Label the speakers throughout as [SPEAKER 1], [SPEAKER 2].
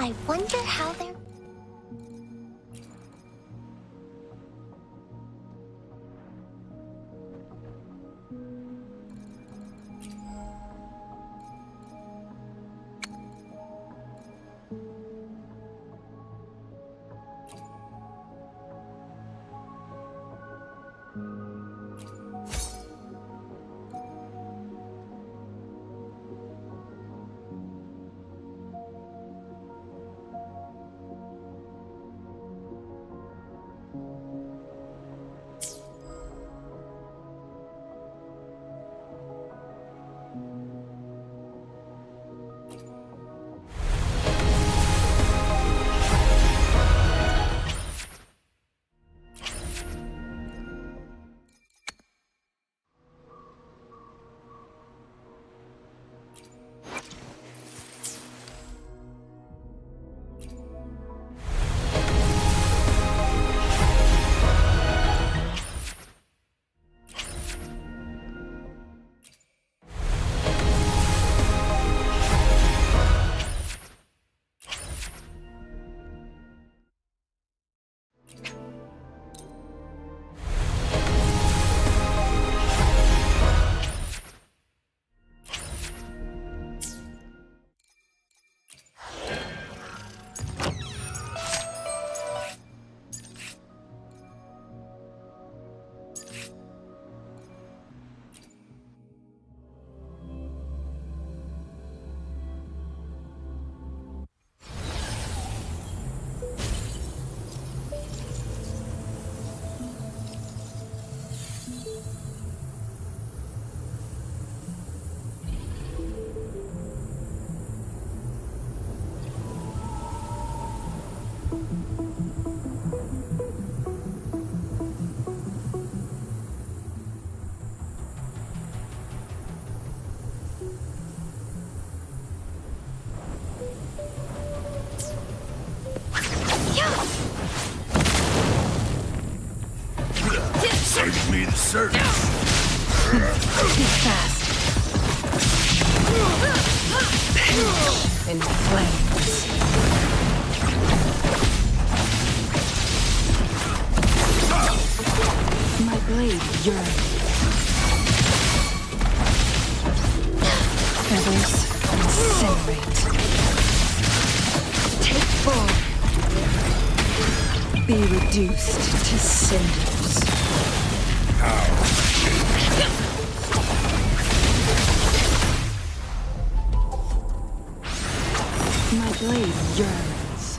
[SPEAKER 1] I wonder how they're...
[SPEAKER 2] Save me the search.
[SPEAKER 3] Be fast. In flames. My blade yearns. Feathers incinerate. Take form. Be reduced to cinders. My blade yearns.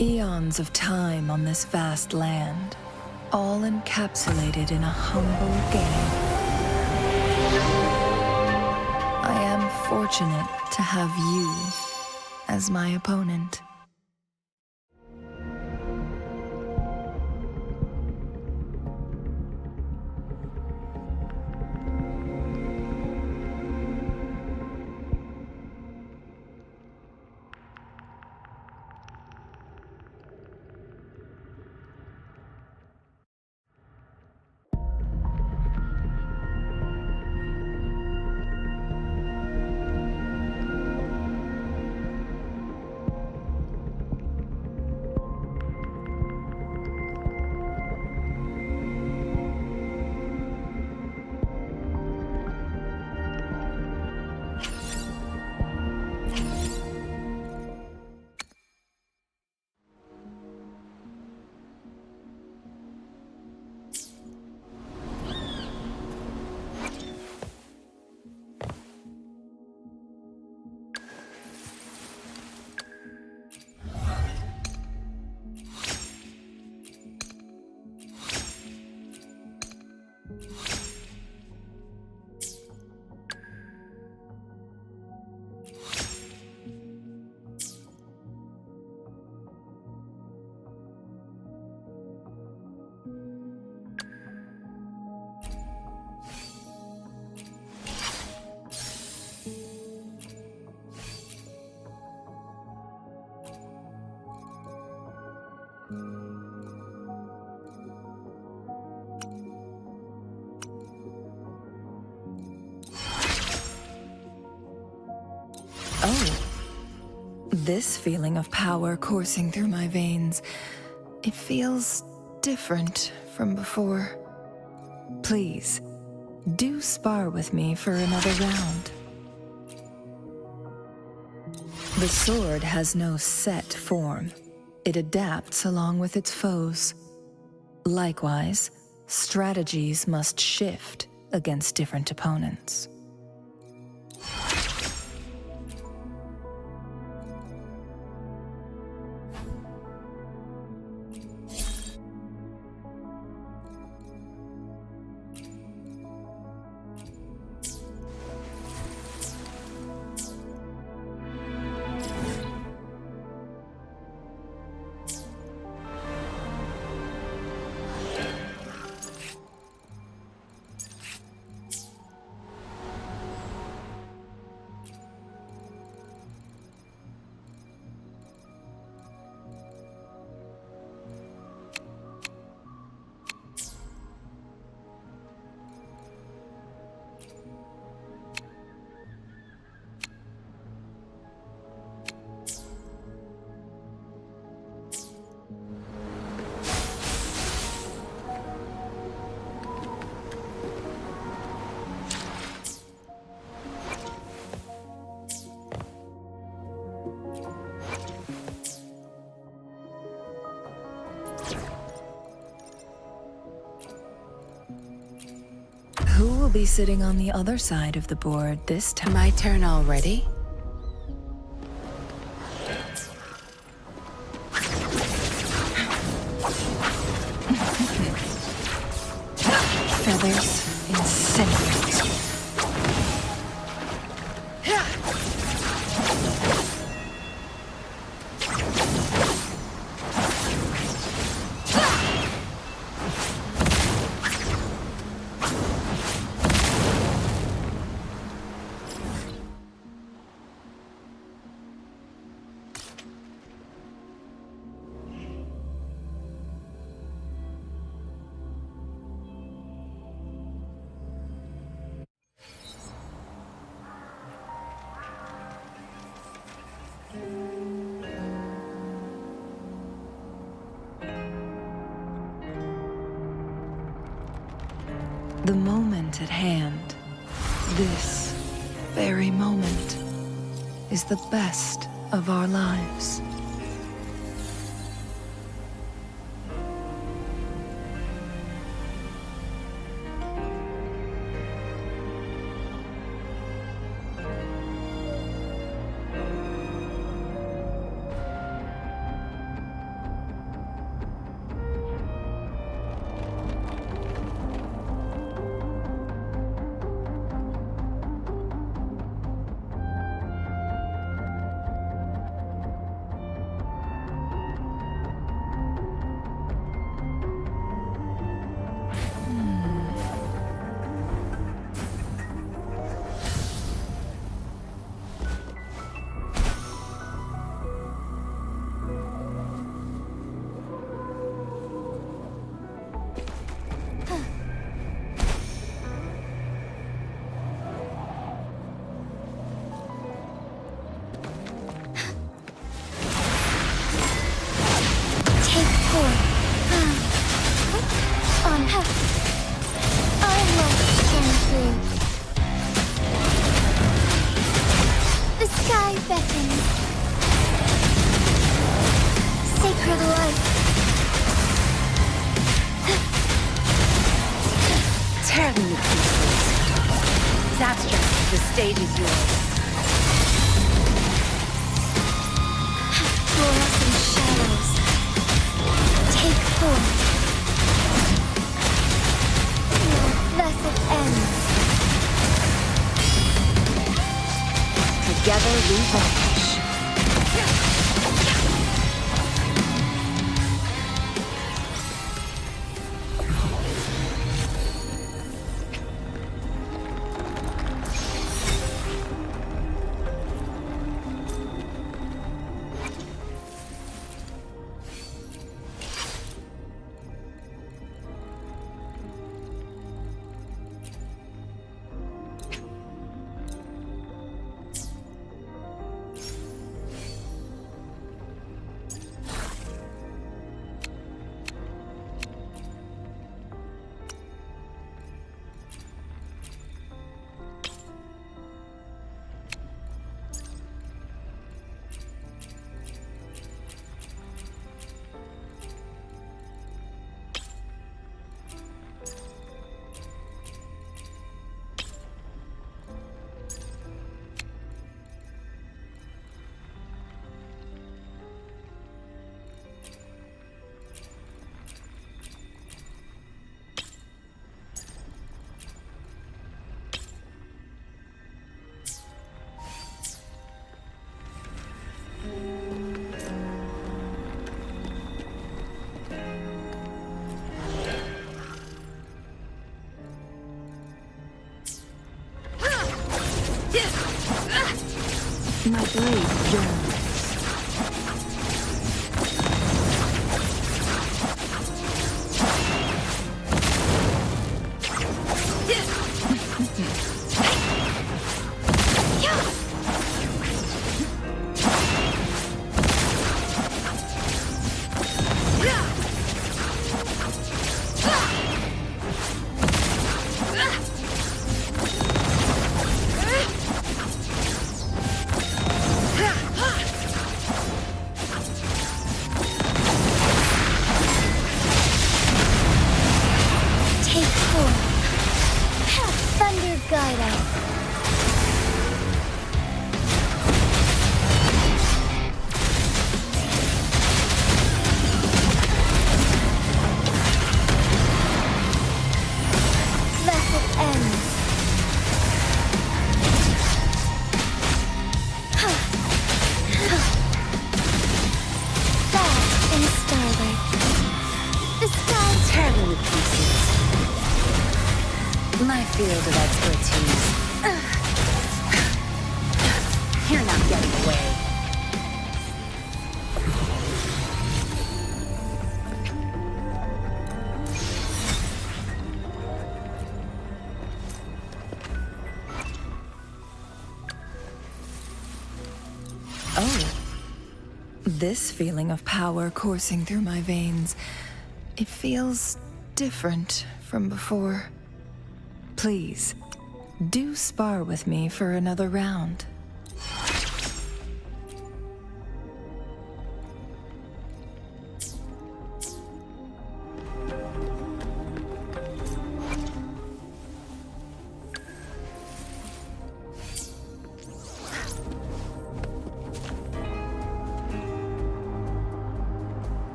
[SPEAKER 1] Eons of time on this vast land, all encapsulated in a humble game. I am fortunate to have you as my opponent. Oh, this feeling of power coursing through my veins, it feels different from before. Please, do spar with me for another round. The sword has no set form. It adapts along with its foes. Likewise, strategies must shift against different opponents. Who will be sitting on the other side of the board this time?
[SPEAKER 2] My turn already?
[SPEAKER 3] Feathers incinerate. The moment at hand, this very moment, is the best of our lives.
[SPEAKER 2] forth. On her. Our light shine through. The sky beckons. Sacred light.
[SPEAKER 3] Tear them to pieces. Zabstract, the stage is yours.
[SPEAKER 2] Fluorescent shadows. Take form. Thus it ends.
[SPEAKER 3] Together we vanish. My blade yearns.
[SPEAKER 2] Guide us. Thus it ends. Fast in starlight. The sky
[SPEAKER 3] Tear me to pieces. My field of expertise. You're not getting away.
[SPEAKER 1] Oh. This feeling of power coursing through my veins, it feels different from before. Please, do spar with me for another round.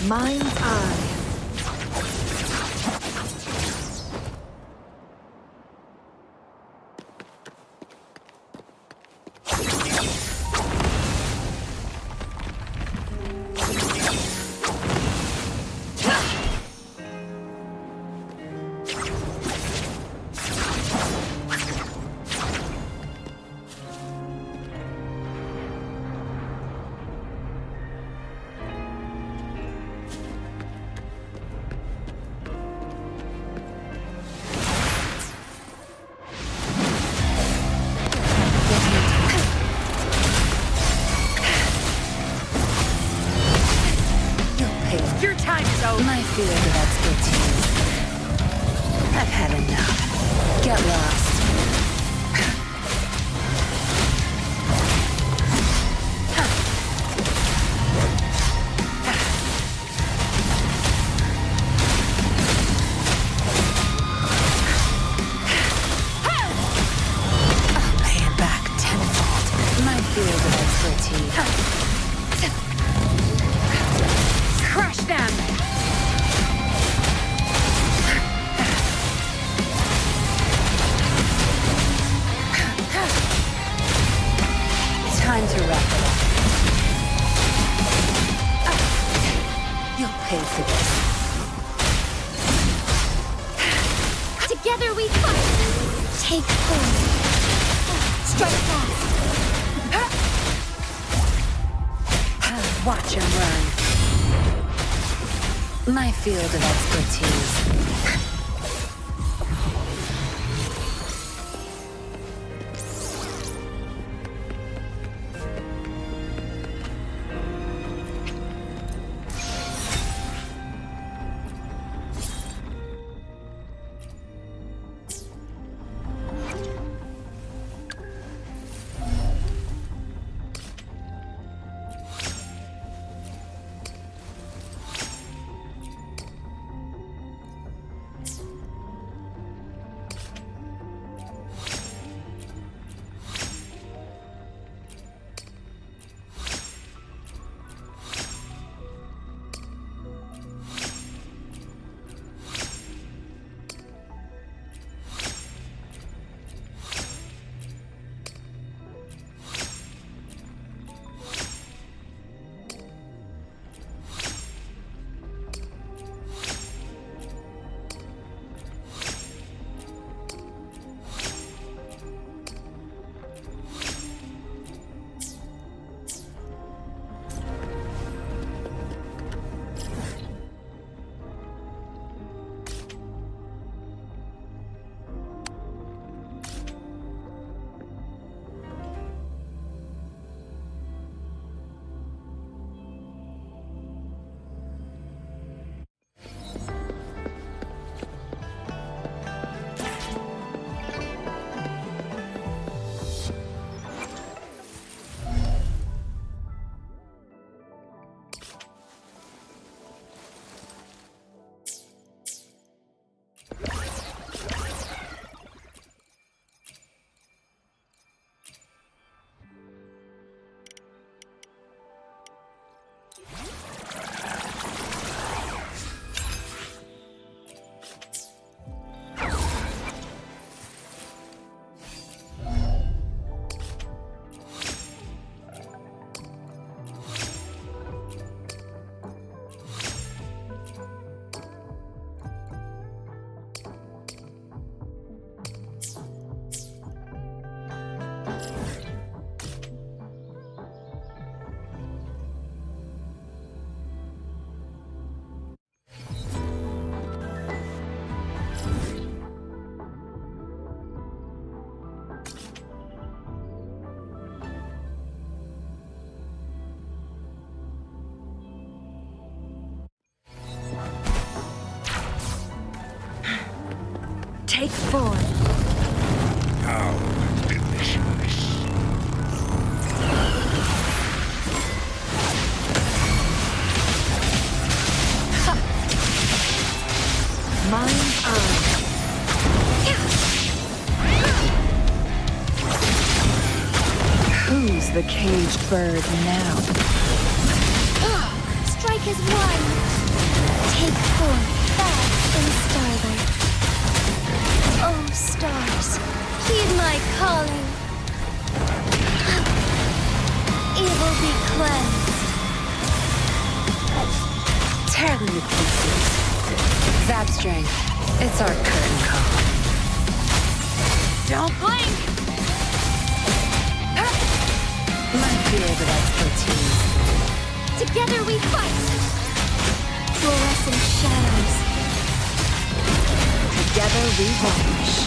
[SPEAKER 3] Mind's eye. field of expertise. I've had enough. Get lost. Field of expertise. Crush them! Time to wrap it up. You'll pay for this.
[SPEAKER 2] Together we fight. Take form. Strike fast.
[SPEAKER 3] Watch him run. My field of expertise.
[SPEAKER 2] Take form.
[SPEAKER 4] How delicious.
[SPEAKER 3] Mind on. Who's the caged bird now?
[SPEAKER 2] Strike as one. Take form. Fast in starlight. Oh, stars, heed my calling. Evil be cleansed.
[SPEAKER 3] Tear them to pieces. Zap strength. It's our curtain call.
[SPEAKER 2] Don't blink!
[SPEAKER 3] My field of expertise.
[SPEAKER 2] Together we fight! Fluorescent shadows.
[SPEAKER 3] Together we vanish.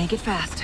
[SPEAKER 1] Make it fast.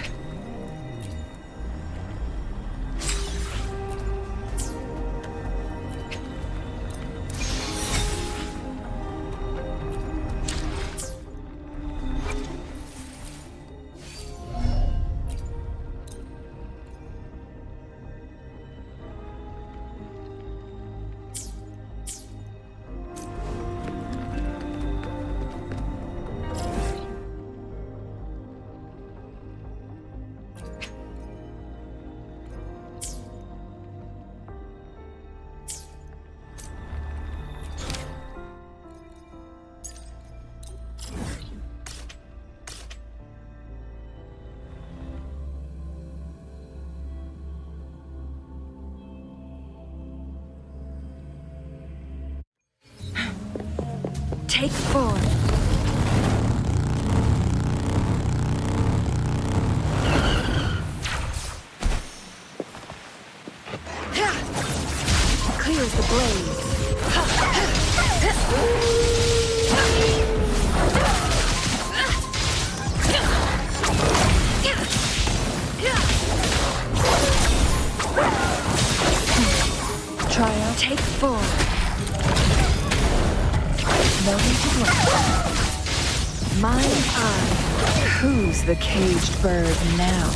[SPEAKER 1] Take 4. Clear as the blaze. Trial. Take 4. No need to dwell. Mine eye. Who's the caged bird now?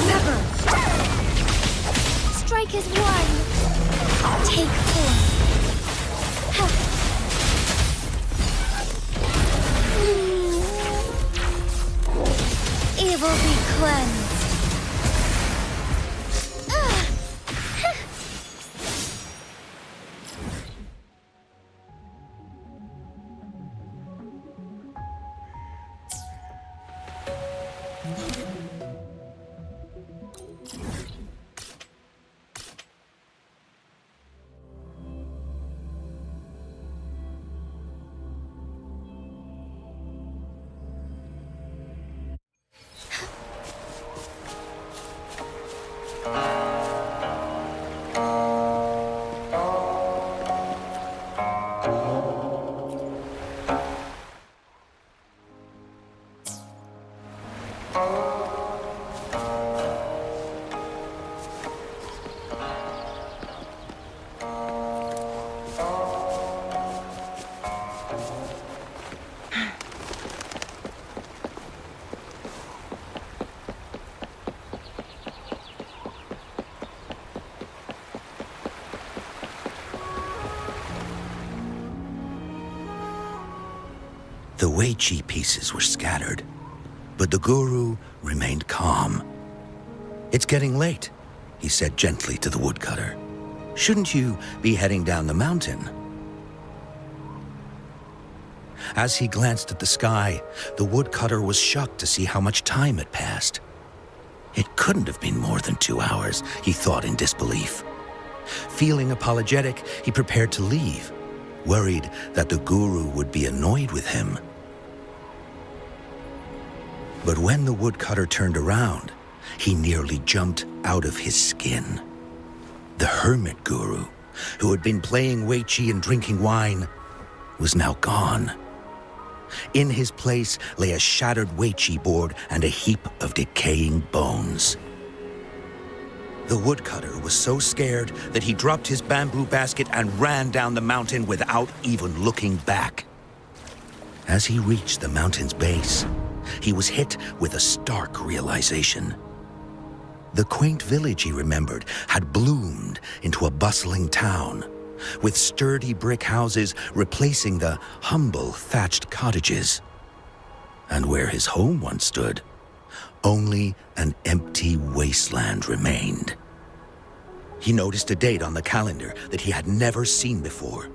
[SPEAKER 2] Never. Strike is 1. Take 4. Evil be cleansed.
[SPEAKER 5] The Weiqi pieces were scattered, but the guru remained calm. "It's getting late," he said gently to the woodcutter. "Shouldn't you be heading down the mountain?" As he glanced at the sky, the woodcutter was shocked to see how much time had passed. It couldn't have been more than 2 hours, he thought in disbelief. Feeling apologetic, he prepared to leave, worried that the guru would be annoyed with him. But when the woodcutter turned around, he nearly jumped out of his skin. The hermit guru, who had been playing Weiqi and drinking wine, was now gone. In his place lay a shattered Weiqi board and a heap of decaying bones. The woodcutter was so scared that he dropped his bamboo basket and ran down the mountain without even looking back. As he reached the mountain's base, he was hit with a stark realization. The quaint village he remembered had bloomed into a bustling town, with sturdy brick houses replacing the humble thatched cottages. And where his home once stood, only an empty wasteland remained. He noticed a date on the calendar that he had never seen before.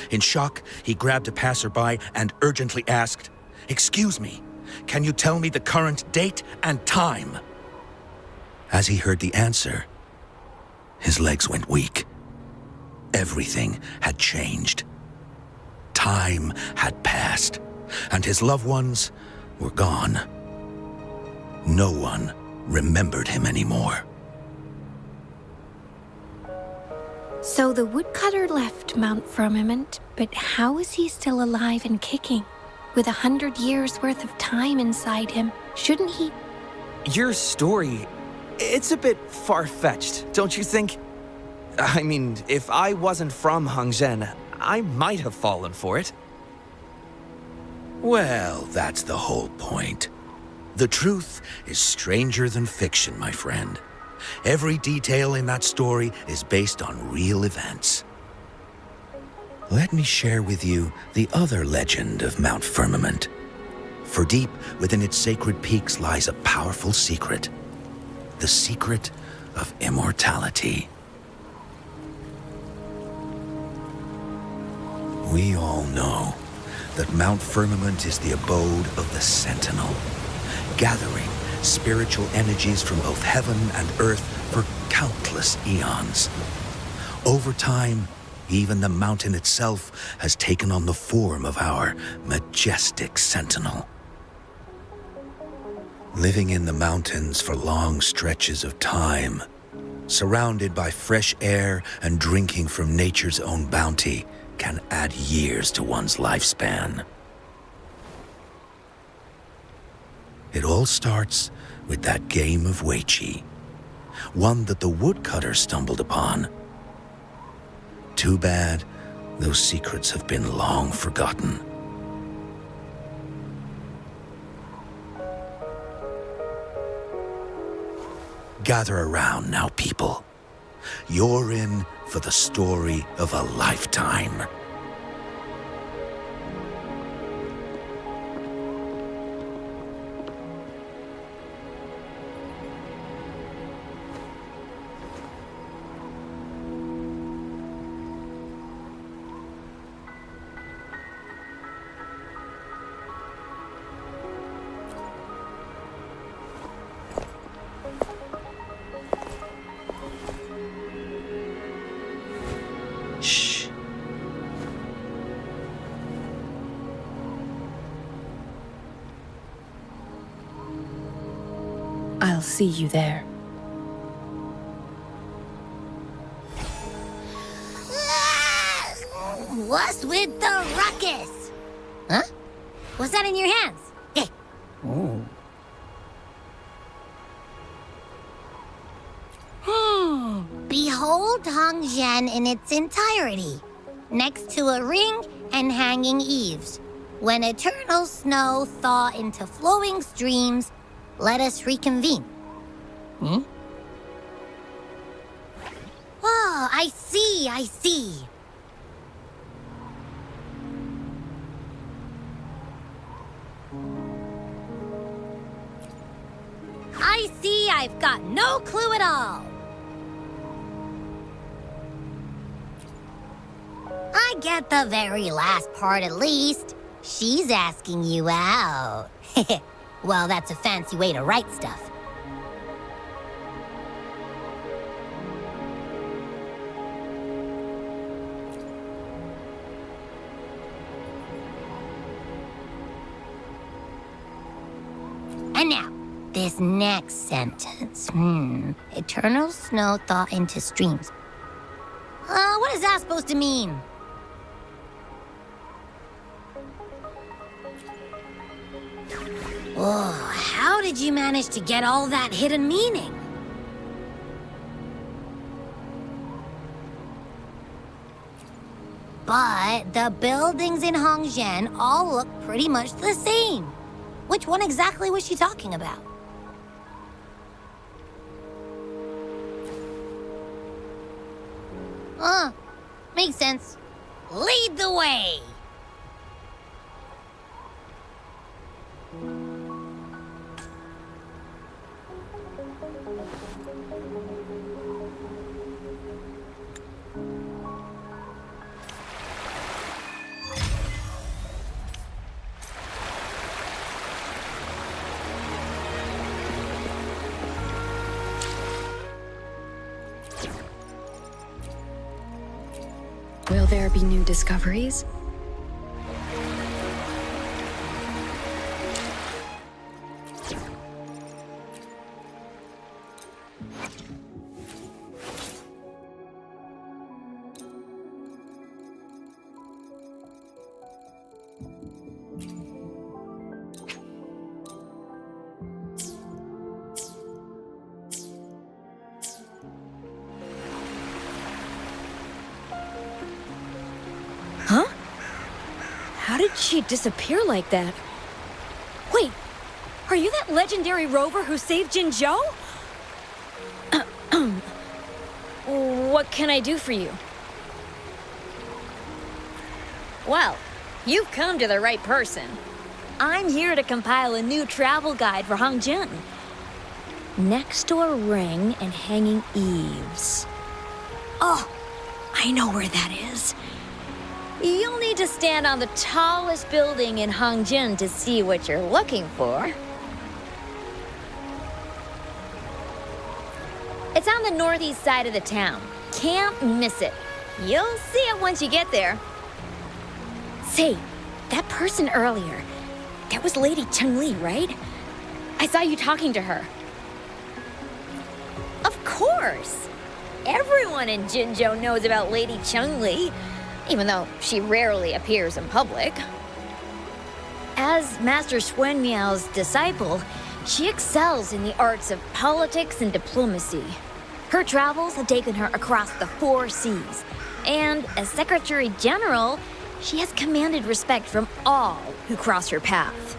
[SPEAKER 5] In shock, he grabbed a passerby and urgently asked, "Excuse me, can you tell me the current date and time?" As he heard the answer, his legs went weak. Everything had changed. Time had passed, and his loved ones were gone. No one remembered him anymore.
[SPEAKER 2] So the woodcutter left Mount Firmament, but how is he still alive and kicking? With 100 years worth of time inside him, shouldn't he?
[SPEAKER 6] Your story, it's a bit far-fetched, don't you think? I mean, if I wasn't from Hongzhen, I might have fallen for it.
[SPEAKER 5] Well, that's the whole point. The truth is stranger than fiction, my friend. Every detail in that story is based on real events. Let me share with you the other legend of Mount Firmament. For deep within its sacred peaks lies a powerful secret. The secret of immortality. We all know that Mount Firmament is the abode of the Sentinel, gathering spiritual energies from both heaven and earth for countless eons. Over time, even the mountain itself has taken on the form of our majestic Sentinel. Living in the mountains for long stretches of time, surrounded by fresh air and drinking from nature's own bounty, can add years to one's lifespan. It all starts with that game of Weiqi, one that the woodcutter stumbled upon. Too bad those secrets have been long forgotten. Gather around now, people. You're in for the story of a lifetime. Shh.
[SPEAKER 1] I'll see you there.
[SPEAKER 7] What's with the ruckus? Huh? What's that in your hands? Eh. Behold Hongzhen in its entirety, next to a ring and hanging eaves. When eternal snow thaw into flowing streams, let us reconvene. Oh, I see, I see. I see I've got no clue at all. I get the very last part at least. She's asking you out. Well, that's a fancy way to write stuff. And now, this next sentence. Eternal snow thaw into streams. What is that supposed to mean? Oh, how did you manage to get all that hidden meaning? But the buildings in Hongzhen all look pretty much the same. Which one exactly was she talking about? Makes sense. Lead the way!
[SPEAKER 3] Will there be new discoveries?
[SPEAKER 2] How did she disappear like that? Wait, are you that legendary rover who saved Jinzhou? What can I do for you? Well, you've come to the right person. I'm here to compile a new travel guide for Hangzhen. Next to a ring and hanging eaves. Oh, I know where that is. You'll need to stand on the tallest building in Hangzhen to see what you're looking for. It's on the northeast side of the town. Can't miss it. You'll see it once you get there. Say, that person earlier, that was Lady Changli, right? I saw you talking to her. Of course! Everyone in Jinzhou knows about Lady Changli, even though she rarely appears in public. As Master Xuan Miao's disciple, she excels in the arts of politics and diplomacy. Her travels have taken her across the 4 seas, and as Secretary General, she has commanded respect from all who cross her path.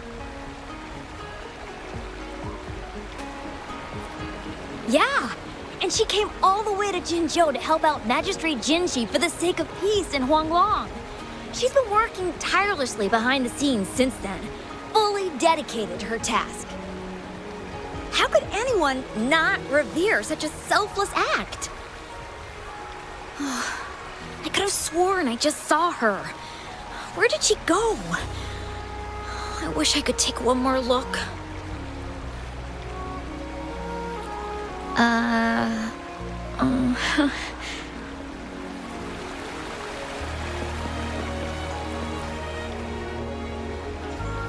[SPEAKER 2] Yeah, and she came all the way to Jinzhou to help out Magistrate Jinshi for the sake of peace in Huanglong. She's been working tirelessly behind the scenes since then, fully dedicated to her task. How could anyone not revere such a selfless act? I could have sworn I just saw her. Where did she go? I wish I could take one more look.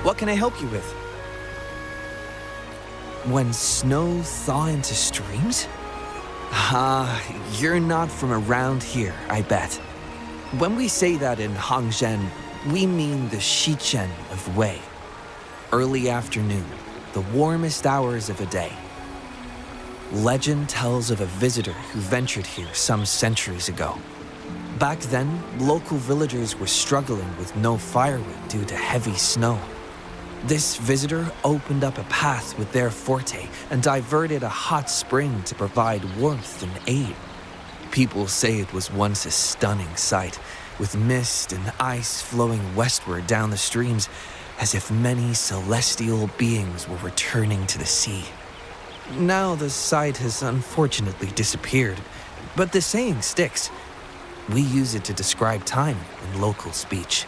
[SPEAKER 6] What can I help you with? When snow thaw into streams? You're not from around here, I bet. When we say that in Hangzhen, we mean the Shichen of Wei. Early afternoon, the warmest hours of a day. Legend tells of a visitor who ventured here some centuries ago. Back then, local villagers were struggling with no firewood due to heavy snow. This visitor opened up a path with their forte and diverted a hot spring to provide warmth and aid. People say it was once a stunning sight, with mist and ice flowing westward down the streams, as if many celestial beings were returning to the sea. Now the sight has unfortunately disappeared, but the saying sticks. We use it to describe time in local speech.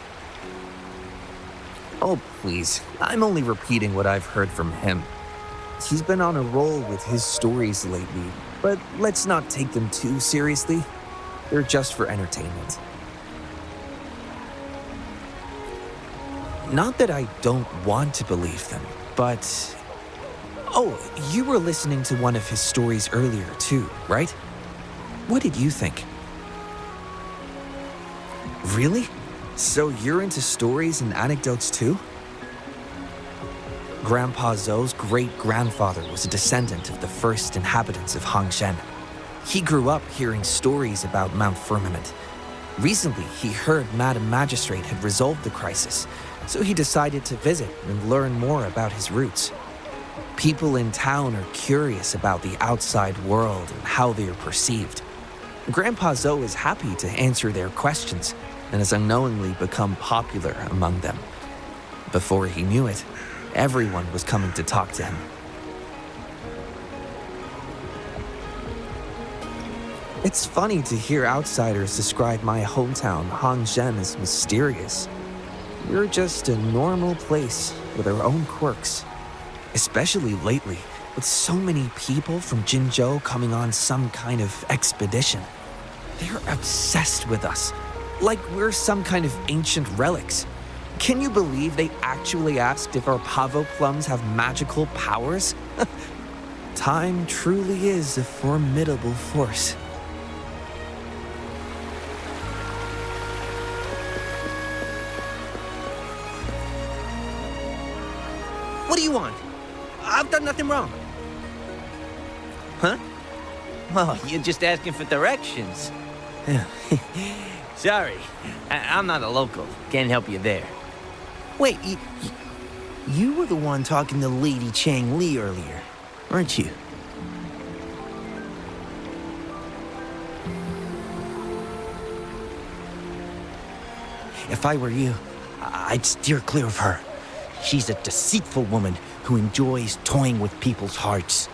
[SPEAKER 6] Oh, please. I'm only repeating what I've heard from him. He's been on a roll with his stories lately, but let's not take them too seriously. They're just for entertainment. Not that I don't want to believe them, but... Oh, you were listening to one of his stories earlier too, right? What did you think? Really? So you're into stories and anecdotes too? Grandpa Zhou's great-grandfather was a descendant of the first inhabitants of Hangzhen. He grew up hearing stories about Mount Firmament. Recently, he heard Madam Magistrate had resolved the crisis, so he decided to visit and learn more about his roots. People in town are curious about the outside world and how they are perceived. Grandpa Zhou is happy to answer their questions and has unknowingly become popular among them. Before he knew it, everyone was coming to talk to him. It's funny to hear outsiders describe my hometown, Hangzhen, as mysterious. We're just a normal place with our own quirks. Especially lately, with so many people from Jinzhou coming on some kind of expedition. They're obsessed with us, like we're some kind of ancient relics. Can you believe they actually asked if our pavo plums have magical powers? Time truly is a formidable force.
[SPEAKER 8] What do you want? I've done nothing wrong. Huh? Oh, you're just asking for directions. Sorry, I'm not a local. Can't help you there. Wait, you were the one talking to Lady Changli earlier, weren't you? If I were you, I'd steer clear of her. She's a deceitful woman who enjoys toying with people's hearts.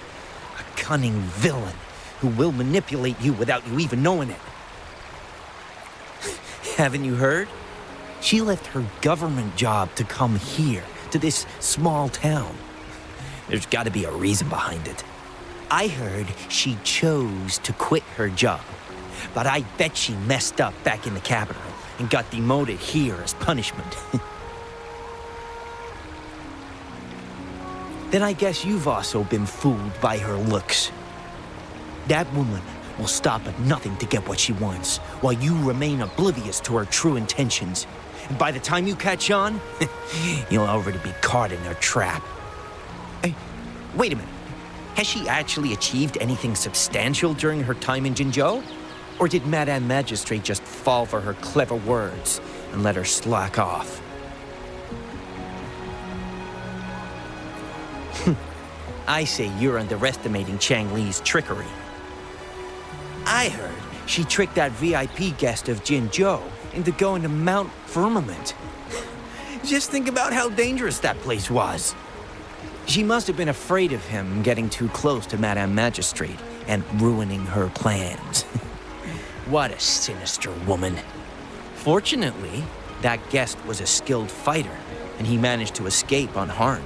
[SPEAKER 8] A cunning villain who will manipulate you without you even knowing it. Haven't you heard? She left her government job to come here, to this small town. There's got to be a reason behind it. I heard she chose to quit her job, but I bet she messed up back in the capital and got demoted here as punishment. Then I guess you've also been fooled by her looks. That woman will stop at nothing to get what she wants, while you remain oblivious to her true intentions. And by the time you catch on, you'll already be caught in her trap. Hey, wait a minute. Has she actually achieved anything substantial during her time in Jinzhou? Or did Madame Magistrate just fall for her clever words and let her slack off? I say you're underestimating Changli's trickery. I heard she tricked that VIP guest of Jinzhou into going to Mount Firmament. Just think about how dangerous that place was. She must have been afraid of him getting too close to Madame Magistrate and ruining her plans. What a sinister woman. Fortunately, that guest was a skilled fighter, and he managed to escape unharmed.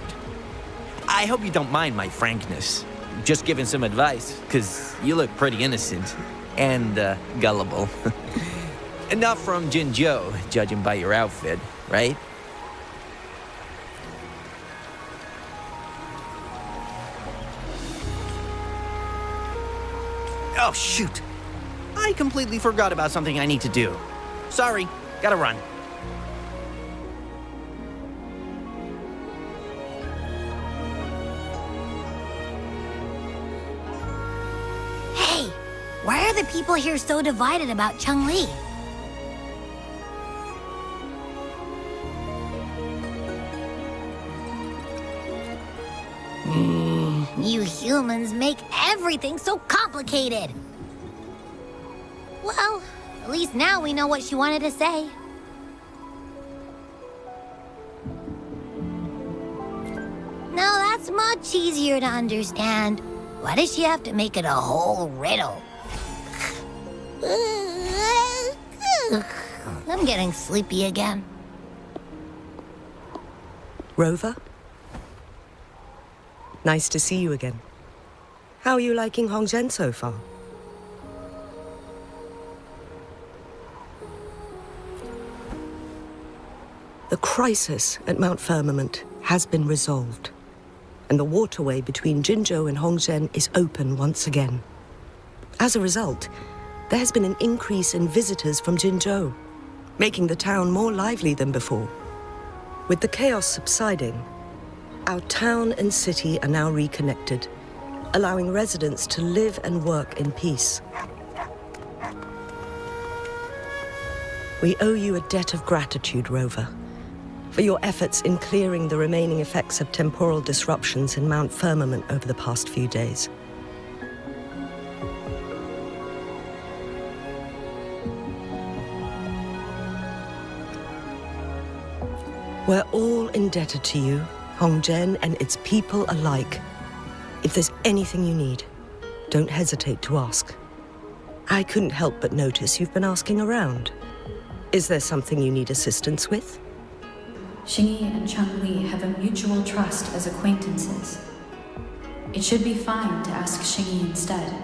[SPEAKER 8] I hope you don't mind my frankness. Just giving some advice, because you look pretty innocent and gullible. Not from Jinzhou, judging by your outfit, right? Oh, shoot. I completely forgot about something I need to do. Sorry, gotta run.
[SPEAKER 7] Hey, why are the people here so divided about Changli? You humans make everything so complicated. Well, at least now we know what she wanted to say. Now that's much easier to understand. Why does she have to make it a whole riddle? I'm getting sleepy again.
[SPEAKER 9] Rover? Nice to see you again. How are you liking Hongzhen so far? The crisis at Mount Firmament has been resolved, and the waterway between Jinzhou and Hongzhen is open once again. As a result, there has been an increase in visitors from Jinzhou, making the town more lively than before. With the chaos subsiding, our town and city are now reconnected, allowing residents to live and work in peace. We owe you a debt of gratitude, Rover, for your efforts in clearing the remaining effects of temporal disruptions in Mount Firmament over the past few days. We're all indebted to you, Hongzhen and its people alike. If there's anything you need, don't hesitate to ask. I couldn't help but notice you've been asking around. Is there something you need assistance with?
[SPEAKER 10] Xingyi and Changli have a mutual trust as acquaintances. It should be fine to ask Xingyi instead.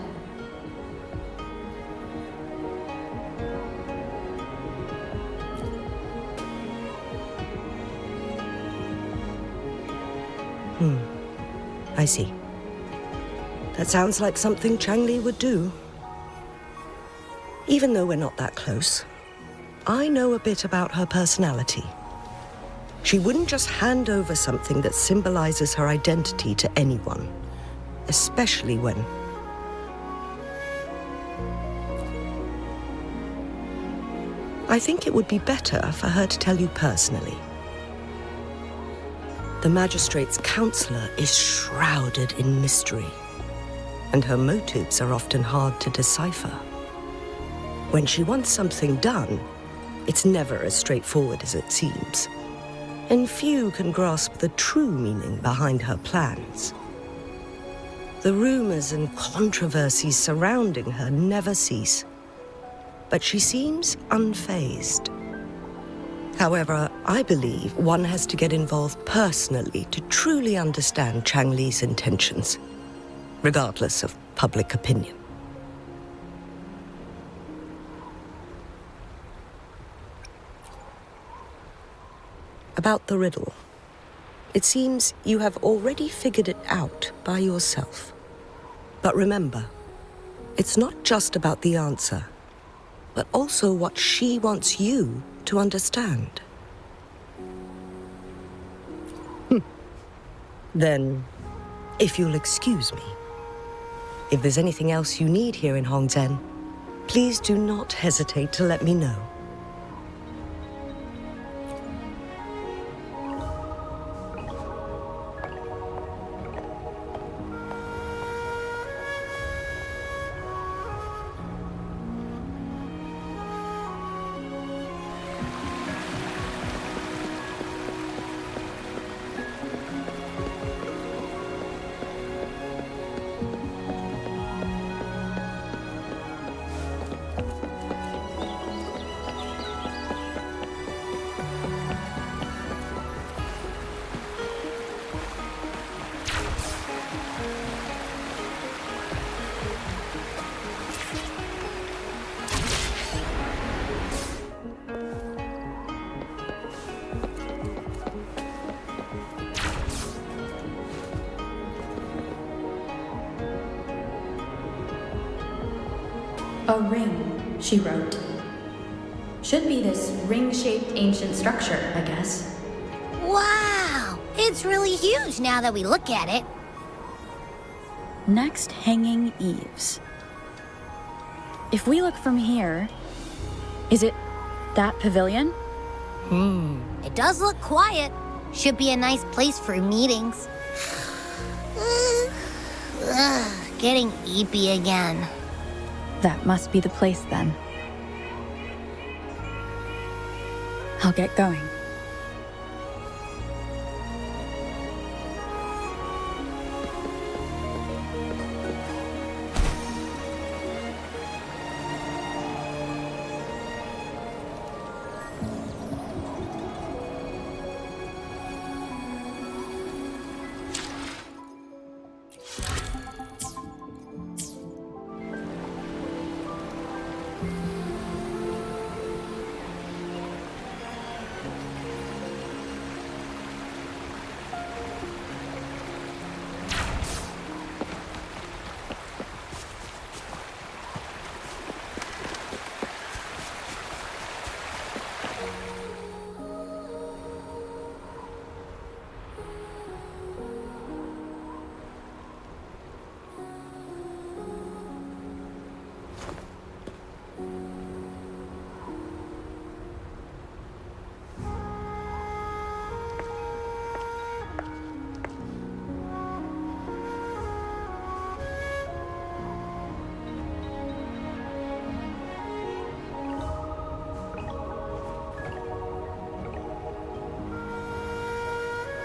[SPEAKER 9] I see. That sounds like something Changli would do. Even though we're not that close, I know a bit about her personality. She wouldn't just hand over something that symbolizes her identity to anyone, especially when... I think it would be better for her to tell you personally. the magistrate's counselor is shrouded in mystery, and her motives are often hard to decipher. When she wants something done, it's never as straightforward as it seems, and few can grasp the true meaning behind her plans. The rumors and controversies surrounding her never cease, but she seems unfazed. However, I believe one has to get involved personally to truly understand Changli's intentions, regardless of public opinion. About the riddle. It seems you have already figured it out by yourself. But remember, it's not just about the answer, but also what she wants you to understand. Then, if you'll excuse me, if there's anything else you need here in Hongzhen, please do not hesitate to let me know.
[SPEAKER 10] A ring, she wrote. Should be this ring-shaped ancient structure, I guess.
[SPEAKER 7] Wow! It's really huge now that we look at it.
[SPEAKER 2] Next, hanging eaves. If we look from here, is it that pavilion?
[SPEAKER 7] It does look quiet. Should be a nice place for meetings. Getting eepy again.
[SPEAKER 2] That must be the place then. I'll get going.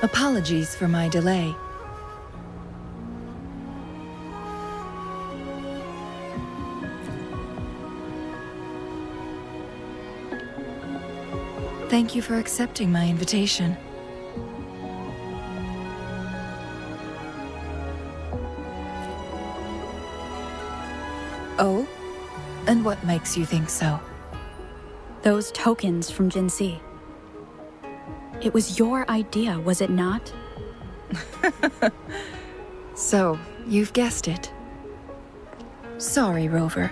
[SPEAKER 1] Apologies for my delay. Thank you for accepting my invitation. Oh? And what makes you think so?
[SPEAKER 2] Those tokens from Jinxi. It was your idea, was it not?
[SPEAKER 1] So, you've guessed it. Sorry, Rover.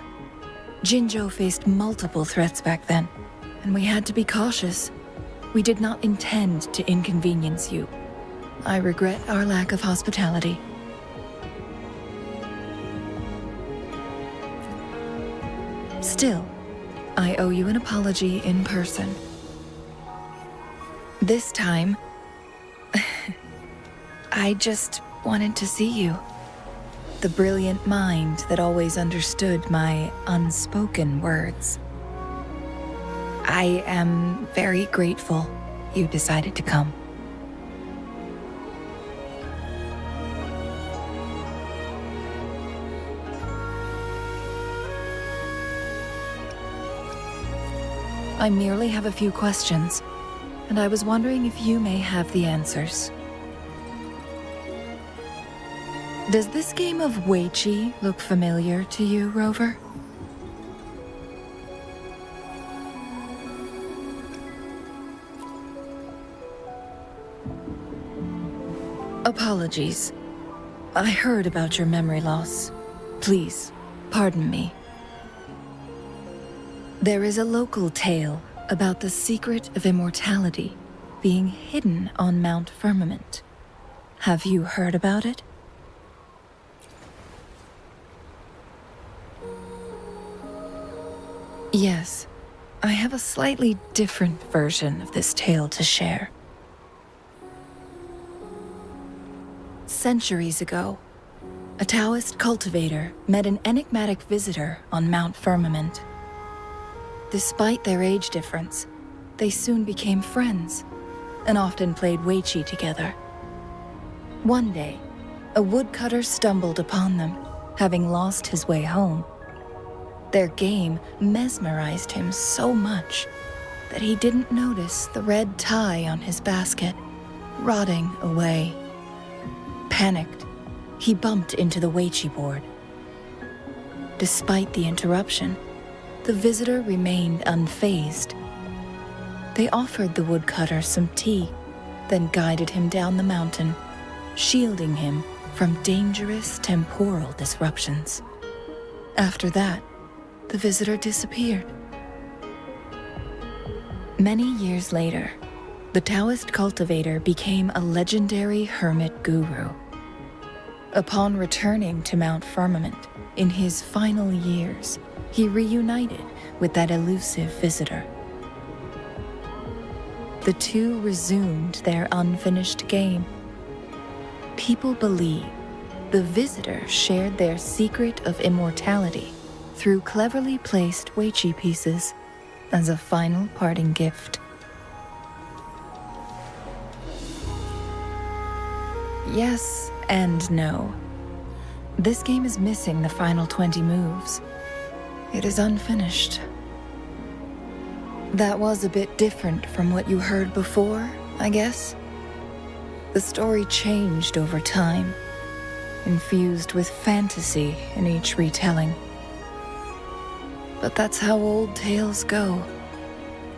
[SPEAKER 1] Jinzhou faced multiple threats back then, and we had to be cautious. We did not intend to inconvenience you. I regret our lack of hospitality. Still, I owe you an apology in person. This time, I just wanted to see you. The brilliant mind that always understood my unspoken words. I am very grateful you decided to come. I merely have a few questions, and I was wondering if you may have the answers. Does this game of Weiqi look familiar to you, Rover? Apologies. I heard about your memory loss. Please, pardon me. There is a local tale about the secret of immortality being hidden on Mount Firmament. Have you heard about it? Yes, I have a slightly different version of this tale to share. Centuries ago, a Taoist cultivator met an enigmatic visitor on Mount Firmament. Despite their age difference, they soon became friends and often played Weiqi together. One day, a woodcutter stumbled upon them, having lost his way home. Their game mesmerized him so much that he didn't notice the red tie on his basket, rotting away. Panicked, he bumped into the Weiqi board. Despite the interruption, the visitor remained unfazed. They offered the woodcutter some tea, then guided him down the mountain, shielding him from dangerous temporal disruptions. After that, the visitor disappeared. Many years later, the Taoist cultivator became a legendary hermit guru. Upon returning to Mount Firmament in his final years, he reunited with that elusive visitor. The two resumed their unfinished game. People believe the visitor shared their secret of immortality through cleverly placed Weiqi pieces as a final parting gift. Yes and no. This game is missing the final 20 moves. It is unfinished. That was a bit different from what you heard before, I guess. The story changed over time, infused with fantasy in each retelling. But that's how old tales go,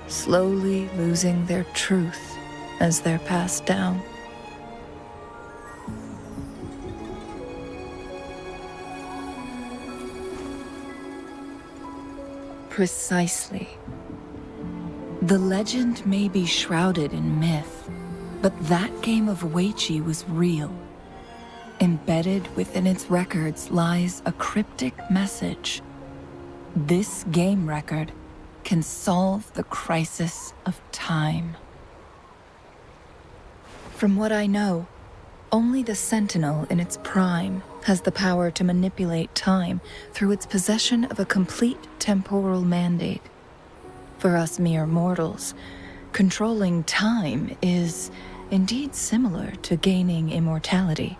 [SPEAKER 1] slowly losing their truth as they're passed down. Precisely. The legend may be shrouded in myth, but that game of Weiqi was real. Embedded within its records lies a cryptic message. This game record can solve the crisis of time. From what I know, only the Sentinel in its prime has the power to manipulate time through its possession of a complete temporal mandate. For us mere mortals, controlling time is indeed similar to gaining immortality.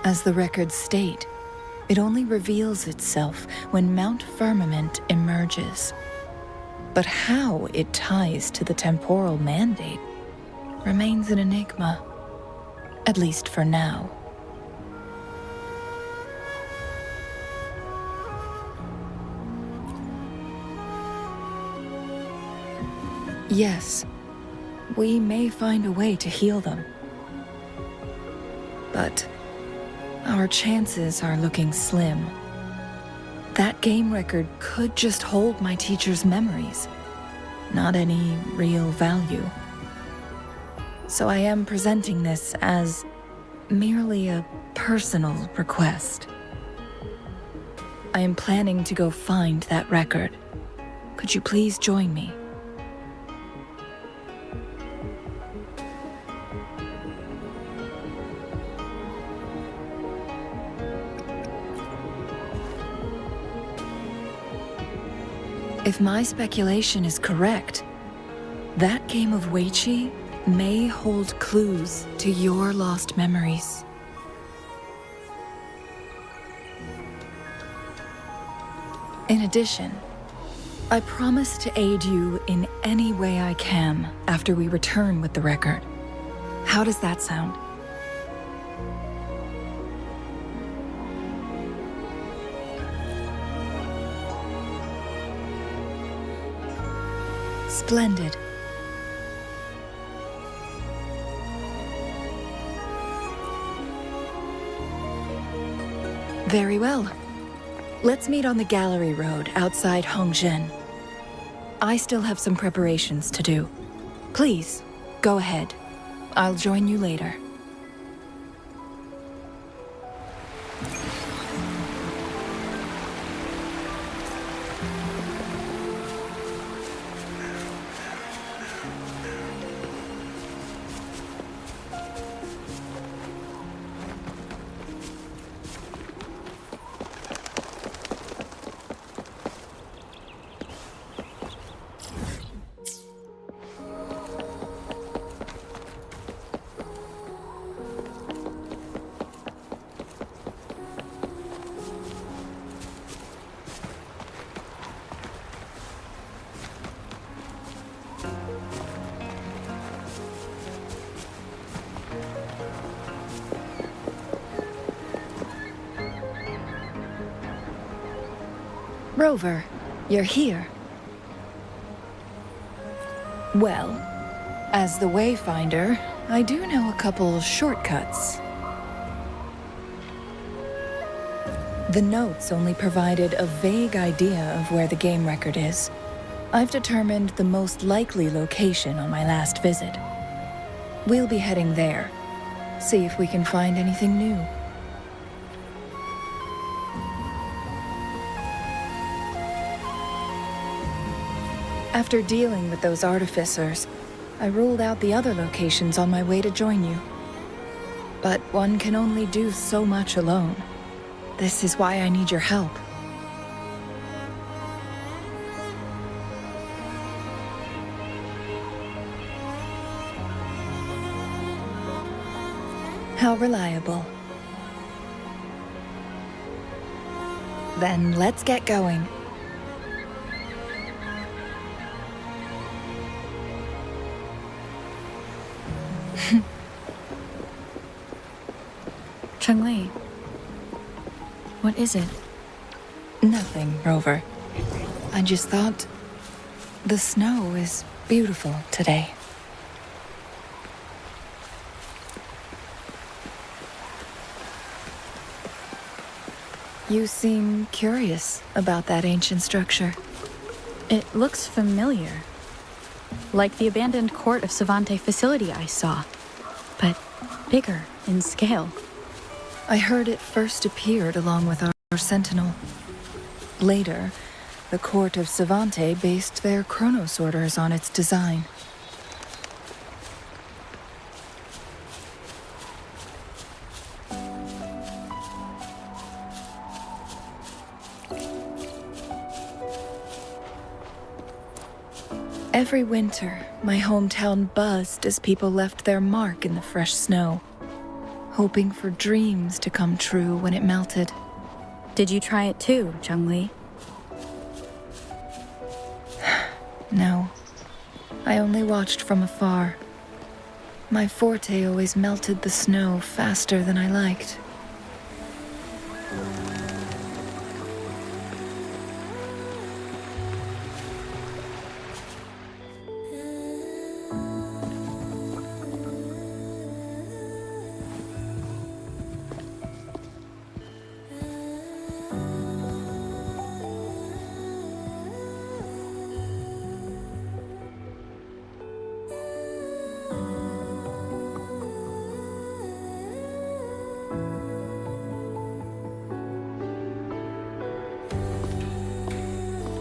[SPEAKER 1] As the records state, it only reveals itself when Mount Firmament emerges. But how it ties to the temporal mandate remains an enigma, at least for now. Yes, we may find a way to heal them. But our chances are looking slim. That game record could just hold my teacher's memories, not any real value. So I am presenting this as merely a personal request. I am planning to go find that record. Could you please join me? If my speculation is correct, that game of Weiqi may hold clues to your lost memories. In addition, I promise to aid you in any way I can after we return with the record. How does that sound? Splendid. Very well. Let's meet on the gallery road outside Hongzhen. I still have some preparations to do. Please, go ahead. I'll join you later. Rover, you're here. Well, as the Wayfinder, I do know a couple shortcuts. The notes only provided a vague idea of where the game record is. I've determined the most likely location on my last visit. We'll be heading there. See if we can find anything new. After dealing with those artificers, I ruled out the other locations on my way to join you. But one can only do so much alone. This is why I need your help. How reliable. Then let's get going.
[SPEAKER 10] Changli, what is it?
[SPEAKER 1] Nothing, Rover. I just thought the snow is beautiful today. You seem curious about that ancient structure.
[SPEAKER 10] It looks familiar. Like the abandoned court of Savante facility I saw, but bigger in scale.
[SPEAKER 1] I heard it first appeared along with our sentinel. Later, the court of Savante based their Chronos orders on its design. Every winter, my hometown buzzed as people left their mark in the fresh snow, hoping for dreams to come true when it melted.
[SPEAKER 10] Did you try it too, Changli?
[SPEAKER 1] No, I only watched from afar. My forte always melted the snow faster than I liked.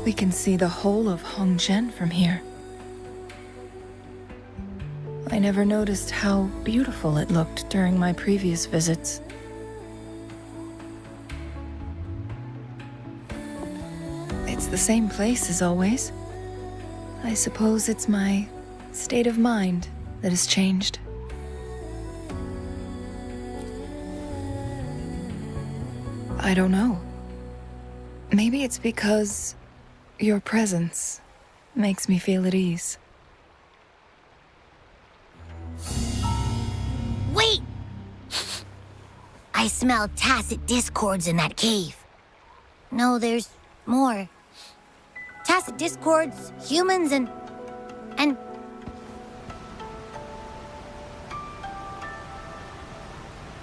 [SPEAKER 1] We can see the whole of Hongzhen from here. I never noticed how beautiful it looked during my previous visits. It's the same place as always. I suppose it's my state of mind that has changed. I don't know. Maybe it's because your presence makes me feel at ease.
[SPEAKER 7] Wait! I smell tacit discords in that cave. No, there's more. Tacit discords, humans, and...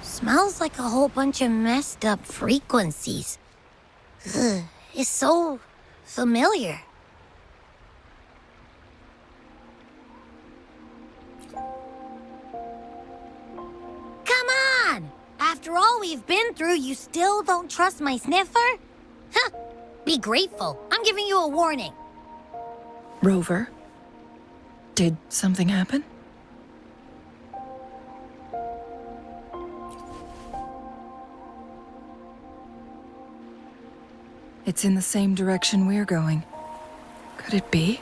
[SPEAKER 7] Smells like a whole bunch of messed up frequencies. Ugh, it's so familiar. Come on! After all we've been through, you still don't trust my sniffer? Huh! Be grateful. I'm giving you a warning.
[SPEAKER 1] Rover, did something happen? It's in the same direction we're going. Could it be?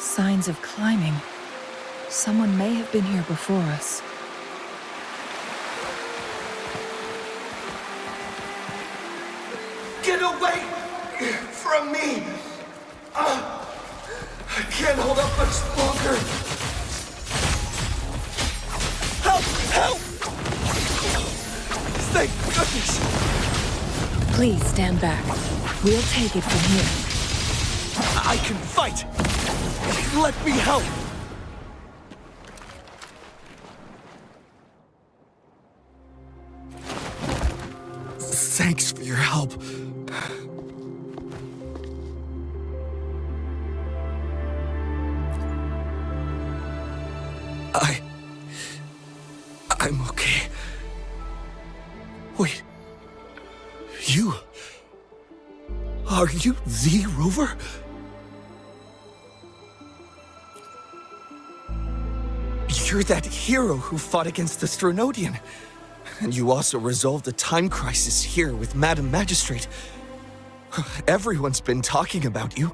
[SPEAKER 1] Signs of climbing. Someone may have been here before us.
[SPEAKER 11] Get away from me! I can't hold up much longer. Help! Help! Thank goodness!
[SPEAKER 1] Please stand back. We'll take it from here.
[SPEAKER 11] I can fight! Let me help! Thanks for your help. I'm okay. Wait. You... Are you the Rover? You're that hero who fought against the Stronodian. And you also resolved the time crisis here with Madam Magistrate. Everyone's been talking about you.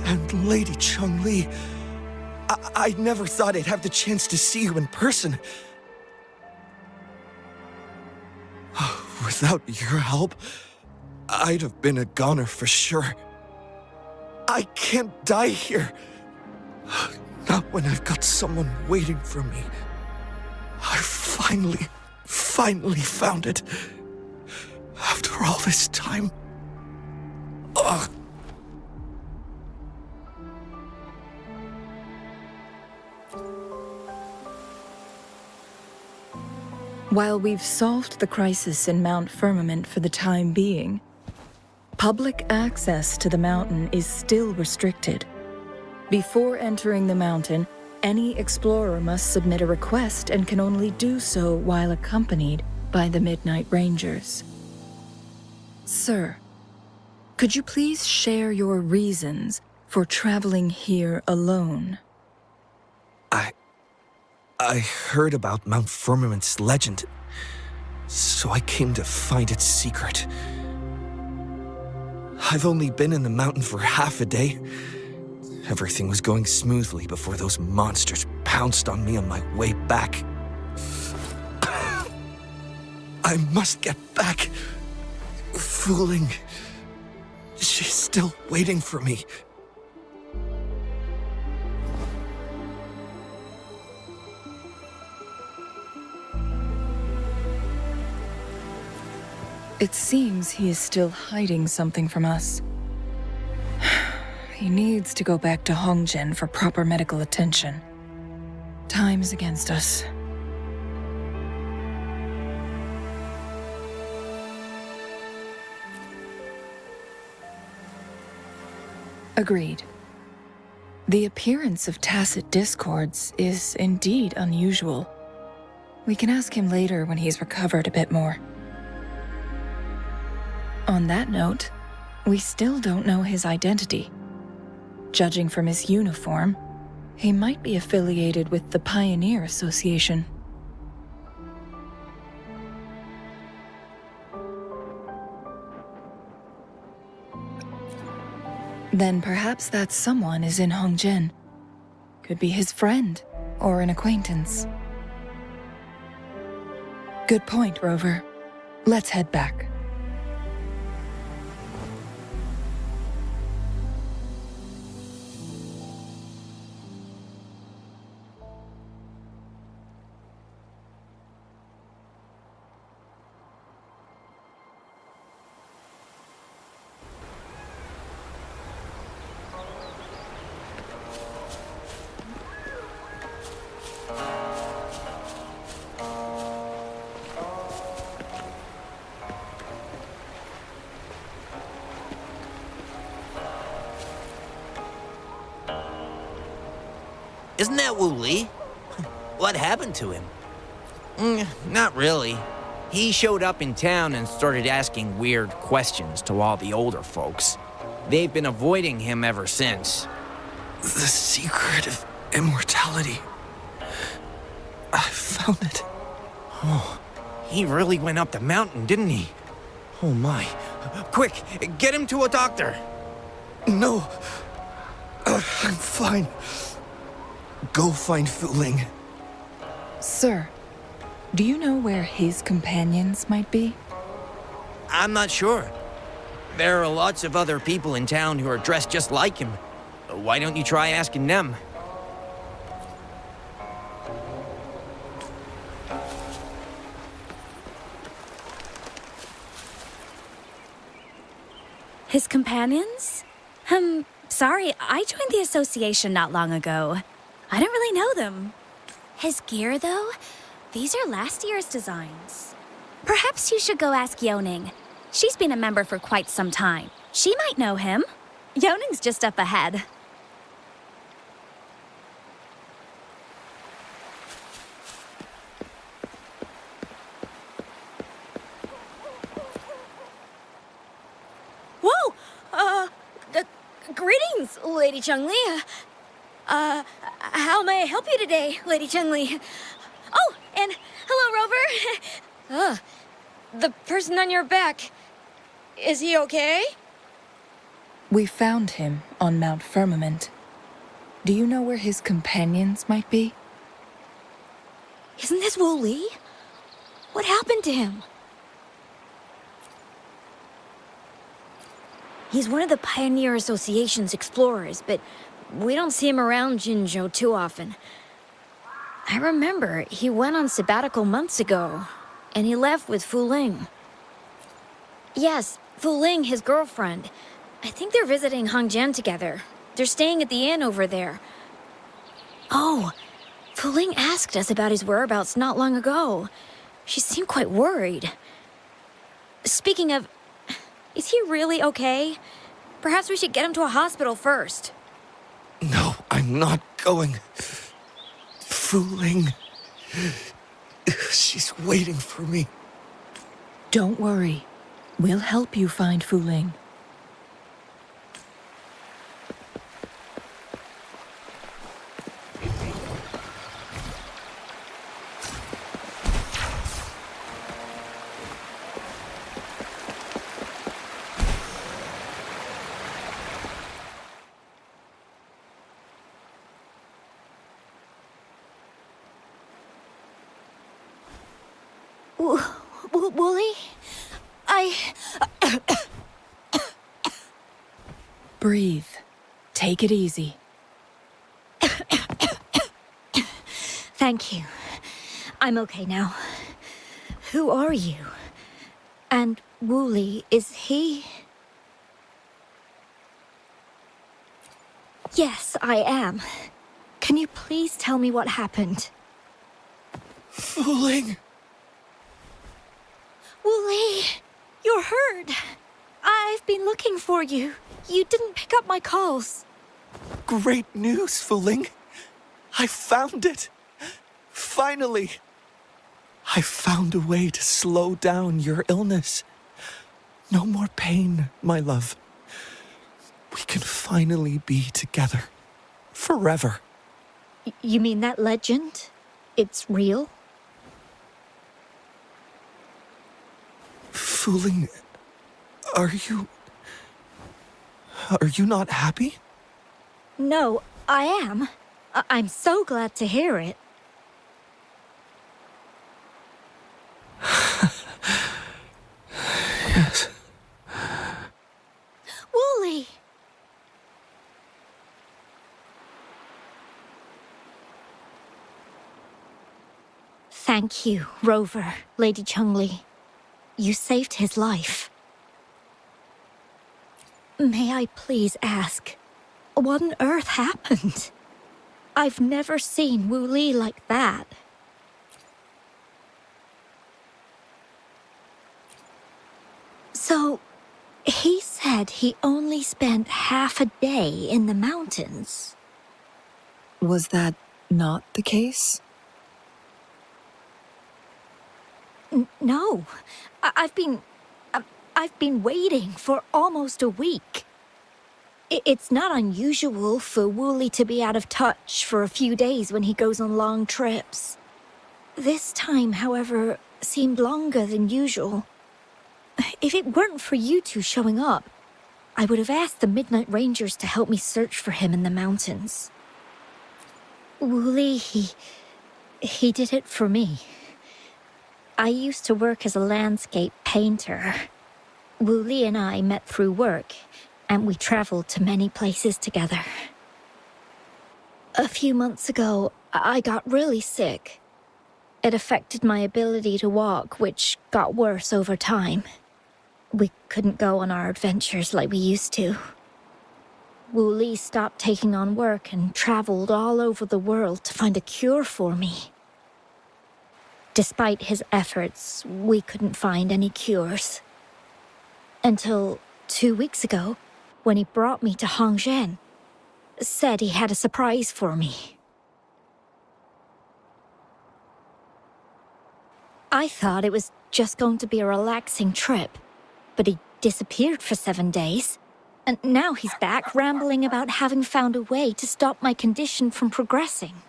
[SPEAKER 11] And Lady Changli, I never thought I'd have the chance to see you in person. Without your help, I'd have been a goner for sure. I can't die here. Not when I've got someone waiting for me. I finally found it. After all this time. Ugh.
[SPEAKER 1] While we've solved the crisis in Mount Firmament for the time being, public access to the mountain is still restricted. Before entering the mountain, any explorer must submit a request and can only do so while accompanied by the Midnight Rangers. Sir, could you please share your reasons for traveling here alone?
[SPEAKER 11] I heard about Mount Firmament's legend, so I came to find its secret. I've only been in the mountain for half a day. Everything was going smoothly before those monsters pounced on me on my way back. I must get back. Fooling. She's still waiting for me.
[SPEAKER 1] It seems he is still hiding something from us. He needs to go back to Hongzhen for proper medical attention. Time's against us. Agreed. The appearance of tacit discords is indeed unusual. We can ask him later when he's recovered a bit more. On that note, we still don't know his identity. Judging from his uniform, he might be affiliated with the Pioneer Association. Then perhaps that someone is in Hongjian. Could be his friend or an acquaintance. Good point, Rover. Let's head back.
[SPEAKER 8] Isn't that Wu Li? What happened to him? Not really. He showed up in town and started asking weird questions to all the older folks. They've been avoiding him ever since.
[SPEAKER 11] The secret of immortality. I found it.
[SPEAKER 8] Oh, he really went up the mountain, didn't he? Oh my. Quick, get him to a doctor.
[SPEAKER 11] No. I'm fine. Go find Fu Ling.
[SPEAKER 1] Sir, do you know where his companions might be?
[SPEAKER 8] I'm not sure. There are lots of other people in town who are dressed just like him. Why don't you try asking them?
[SPEAKER 12] His companions? Sorry, I joined the association not long ago. I don't really know them. His gear, though? These are last year's designs. Perhaps you should go ask Yoning. She's been a member for quite some time. She might know him. Yoning's just up ahead.
[SPEAKER 2] Whoa! Greetings, Lady Changli. How may I help you today, Lady Changli? Oh, and hello, Rover. The person on your back, is he okay?
[SPEAKER 1] We found him on Mount Firmament. Do you know where his companions might be?
[SPEAKER 2] Isn't this Wu Li? What happened to him? He's one of the Pioneer Association's explorers, but we don't see him around Jinzhou too often. I remember he went on sabbatical months ago, and he left with Fu Ling. Yes, Fu Ling, his girlfriend. I think they're visiting Hongjian together. They're staying at the inn over there. Oh, Fu Ling asked us about his whereabouts not long ago. She seemed quite worried. Speaking of, is he really okay? Perhaps we should get him to a hospital first.
[SPEAKER 11] No, I'm not going. Fu Ling. She's waiting for me.
[SPEAKER 1] Don't worry. We'll help you find Fu Ling.
[SPEAKER 2] Wooly?
[SPEAKER 1] Breathe. Take it easy.
[SPEAKER 12] Thank you. I'm okay now. Who are you? And Wu Li, is he? Yes, I am. Can you please tell me what happened?
[SPEAKER 11] Fu Ling.
[SPEAKER 12] Wu Li, you're hurt. I've been looking for you. You didn't pick up my calls.
[SPEAKER 11] Great news, Fu Ling. I found it. Finally. I found a way to slow down your illness. No more pain, my love. We can finally be together. Forever.
[SPEAKER 2] You mean that legend? It's real?
[SPEAKER 11] Fooling. Are you not happy?
[SPEAKER 2] No, I am. I'm so glad to hear it.
[SPEAKER 11] Yes.
[SPEAKER 2] Wooly! Thank you, Rover, Lady Changli. You saved his life. May I please ask, what on earth happened? I've never seen Wu Li like that. So, he said he only spent half a day in the mountains.
[SPEAKER 1] Was that not the case?
[SPEAKER 2] No, I've been waiting for almost a week. It's not unusual for Wooly to be out of touch for a few days when he goes on long trips. This time, however, seemed longer than usual. If it weren't for you two showing up, I would have asked the Midnight Rangers to help me search for him in the mountains. Wooly, he did it for me. I used to work as a landscape painter. Wooly and I met through work, and we traveled to many places together. A few months ago, I got really sick. It affected my ability to walk, which got worse over time. We couldn't go on our adventures like we used to. Wooly stopped taking on work and traveled all over the world to find a cure for me. Despite his efforts, we couldn't find any cures. Until 2 weeks ago, when he brought me to Hongzhen, said he had a surprise for me. I thought it was just going to be a relaxing trip, but he disappeared for 7 days, and now he's back rambling about having found a way to stop my condition from progressing.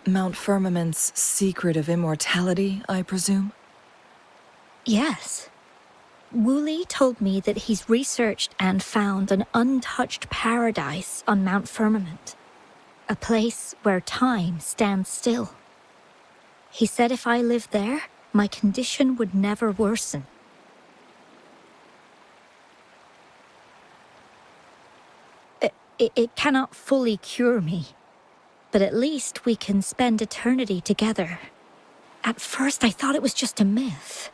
[SPEAKER 1] Mount Firmament's secret of immortality, I presume?
[SPEAKER 2] Yes. Wooly told me that he's researched and found an untouched paradise on Mount Firmament, a place where time stands still. He said if I lived there, my condition would never worsen. It cannot fully cure me, but at least we can spend eternity together. At first, I thought it was just a myth.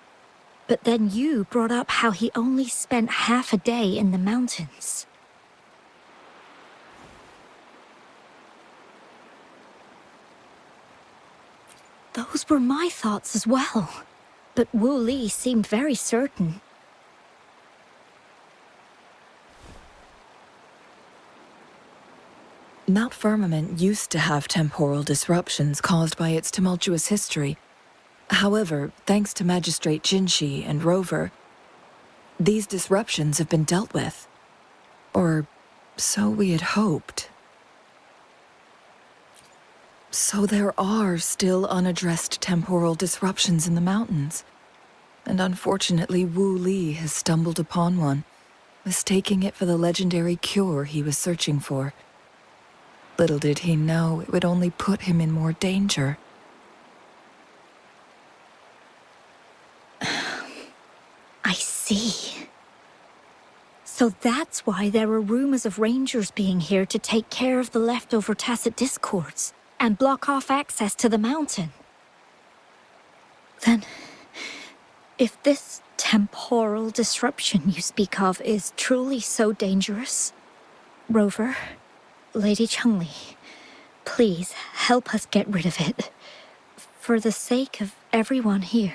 [SPEAKER 2] But then you brought up how he only spent half a day in the mountains. Those were my thoughts as well. But Wu Li seemed very certain.
[SPEAKER 1] Mount Firmament used to have temporal disruptions caused by its tumultuous history. However, thanks to Magistrate Jinshi and Rover, these disruptions have been dealt with. Or so we had hoped. So there are still unaddressed temporal disruptions in the mountains. And unfortunately, Wu Li has stumbled upon one, mistaking it for the legendary cure he was searching for. Little did he know it would only put him in more danger.
[SPEAKER 2] I see. So that's why there were rumors of rangers being here to take care of the leftover tacit discords and block off access to the mountain. Then, if this temporal disruption you speak of is truly so dangerous, Rover, Lady Changli, please help us get rid of it, for the sake of everyone here.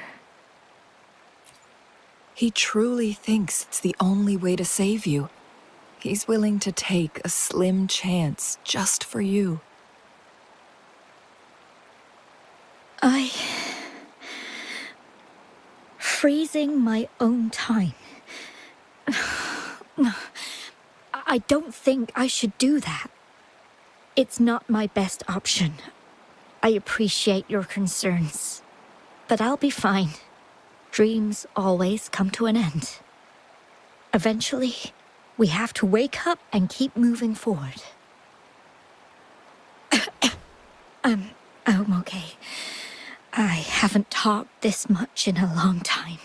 [SPEAKER 1] He truly thinks it's the only way to save you. He's willing to take a slim chance just for you.
[SPEAKER 2] Freezing my own time. I don't think I should do that. It's not my best option. I appreciate your concerns, but I'll be fine. Dreams always come to an end. Eventually, we have to wake up and keep moving forward. I'm okay. I haven't talked this much in a long time.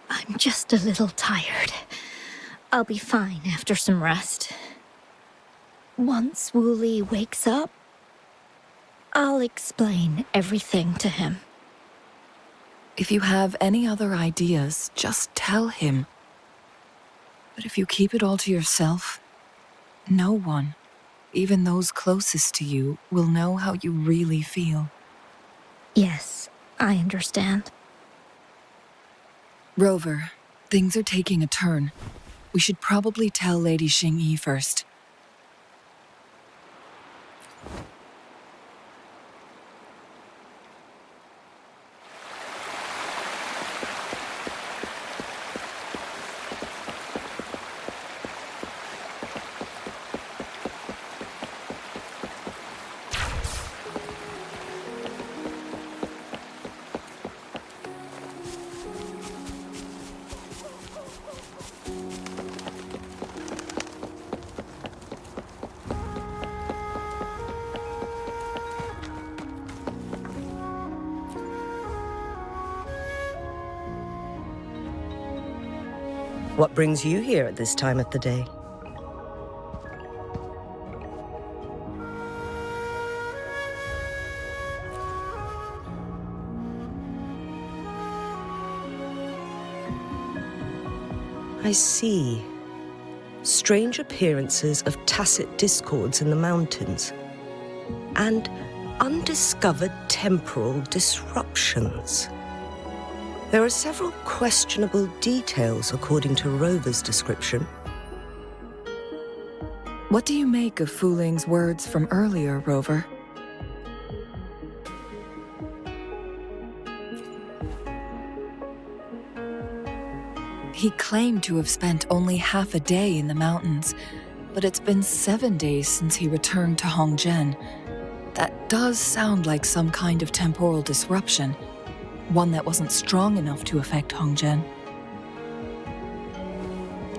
[SPEAKER 2] I'm just a little tired. I'll be fine after some rest. Once Wooly wakes up, I'll explain everything to him.
[SPEAKER 1] If you have any other ideas, just tell him. But if you keep it all to yourself, no one, even those closest to you, will know how you really feel.
[SPEAKER 2] Yes, I understand.
[SPEAKER 1] Rover, things are taking a turn. We should probably tell Lady Xingyi first.
[SPEAKER 9] What brings you here at this time of the day? I see. Strange appearances of tacit discords in the mountains, and undiscovered temporal disruptions. There are several questionable details according to Rover's description.
[SPEAKER 1] What do you make of Fuling's words from earlier, Rover? He claimed to have spent only half a day in the mountains, but it's been 7 days since he returned to Hongzhen. That does sound like some kind of temporal disruption, one that wasn't strong enough to affect Hongzhen.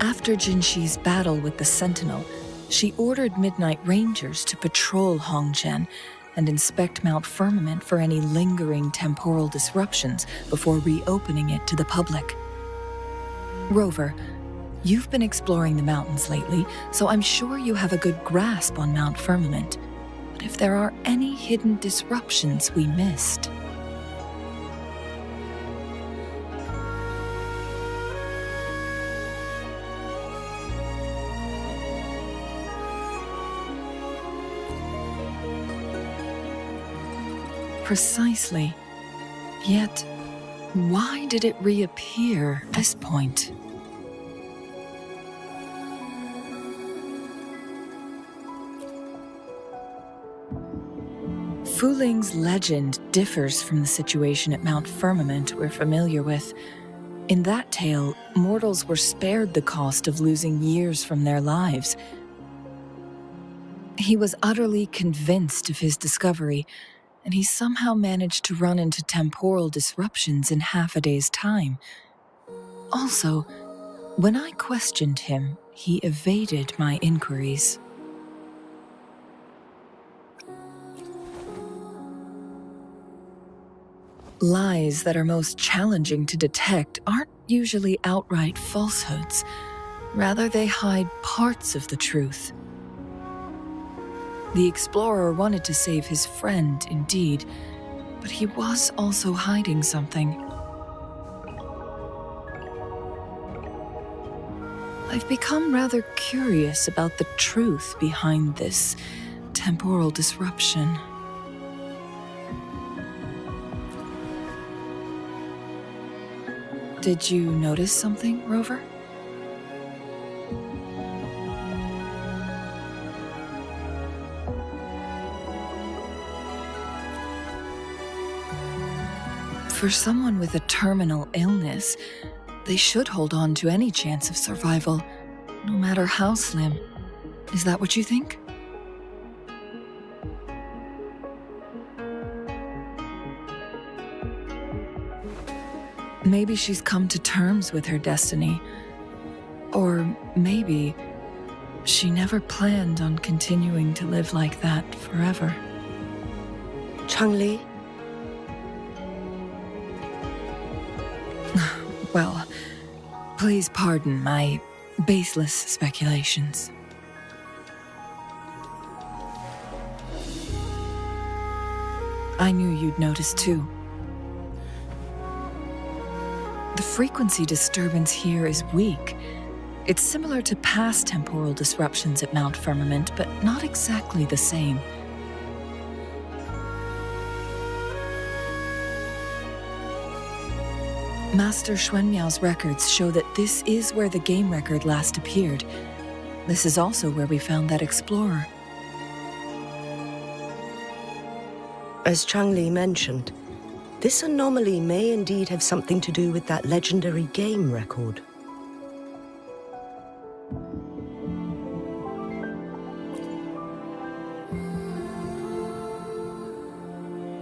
[SPEAKER 1] After Jinxi's battle with the Sentinel, she ordered Midnight Rangers to patrol Hongzhen and inspect Mount Firmament for any lingering temporal disruptions before reopening it to the public. Rover, you've been exploring the mountains lately, so I'm sure you have a good grasp on Mount Firmament. But if there are any hidden disruptions we missed... Precisely. Yet, why did it reappear at this point? Fuling's legend differs from the situation at Mount Firmament we're familiar with. In that tale, mortals were spared the cost of losing years from their lives. He was utterly convinced of his discovery, and he somehow managed to run into temporal disruptions in half a day's time. Also, when I questioned him, he evaded my inquiries. Lies that are most challenging to detect aren't usually outright falsehoods. Rather, they hide parts of the truth. The explorer wanted to save his friend, indeed, but he was also hiding something. I've become rather curious about the truth behind this temporal disruption. Did you notice something, Rover? For someone with a terminal illness, they should hold on to any chance of survival, no matter how slim. Is that what you think? Maybe she's come to terms with her destiny. Or maybe she never planned on continuing to live like that forever.
[SPEAKER 9] Changli?
[SPEAKER 1] Well, please pardon my baseless speculations. I knew you'd notice too. The frequency disturbance here is weak. It's similar to past temporal disruptions at Mount Firmament, but not exactly the same. Master Xuanmiao's records show that this is where the game record last appeared. This is also where we found that explorer.
[SPEAKER 9] As Changli mentioned, this anomaly may indeed have something to do with that legendary game record.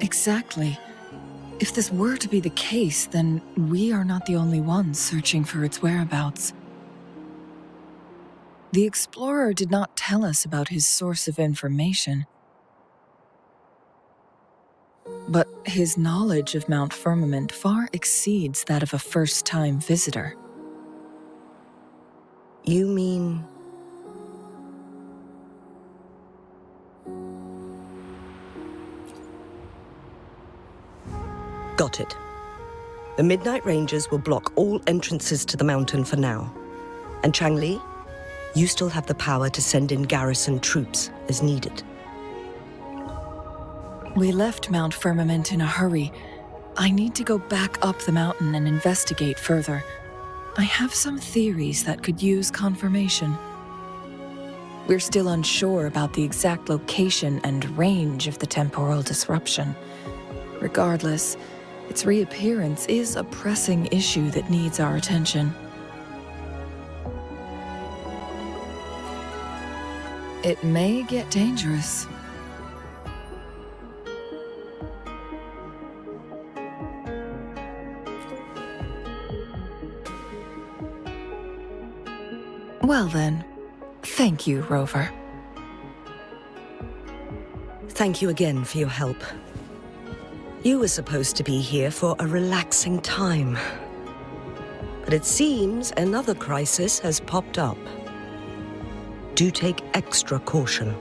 [SPEAKER 1] Exactly. If this were to be the case, then we are not the only ones searching for its whereabouts. The explorer did not tell us about his source of information. But his knowledge of Mount Firmament far exceeds that of a first-time visitor.
[SPEAKER 9] You mean... Got it. The Midnight Rangers will block all entrances to the mountain for now. And Changli, you still have the power to send in garrison troops as needed.
[SPEAKER 1] We left Mount Firmament in a hurry. I need to go back up the mountain and investigate further. I have some theories that could use confirmation. We're still unsure about the exact location and range of the temporal disruption. Regardless, its reappearance is a pressing issue that needs our attention. It may get dangerous. Well then, thank you, Rover.
[SPEAKER 9] Thank you again for your help. You were supposed to be here for a relaxing time. But it seems another crisis has popped up. Do take extra caution.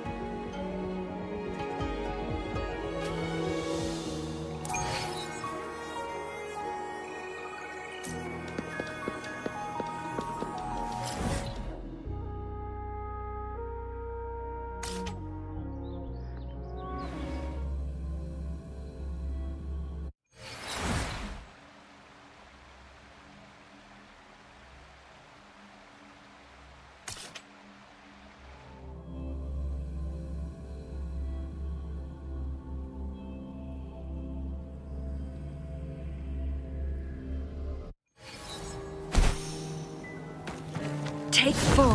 [SPEAKER 12] Take 4.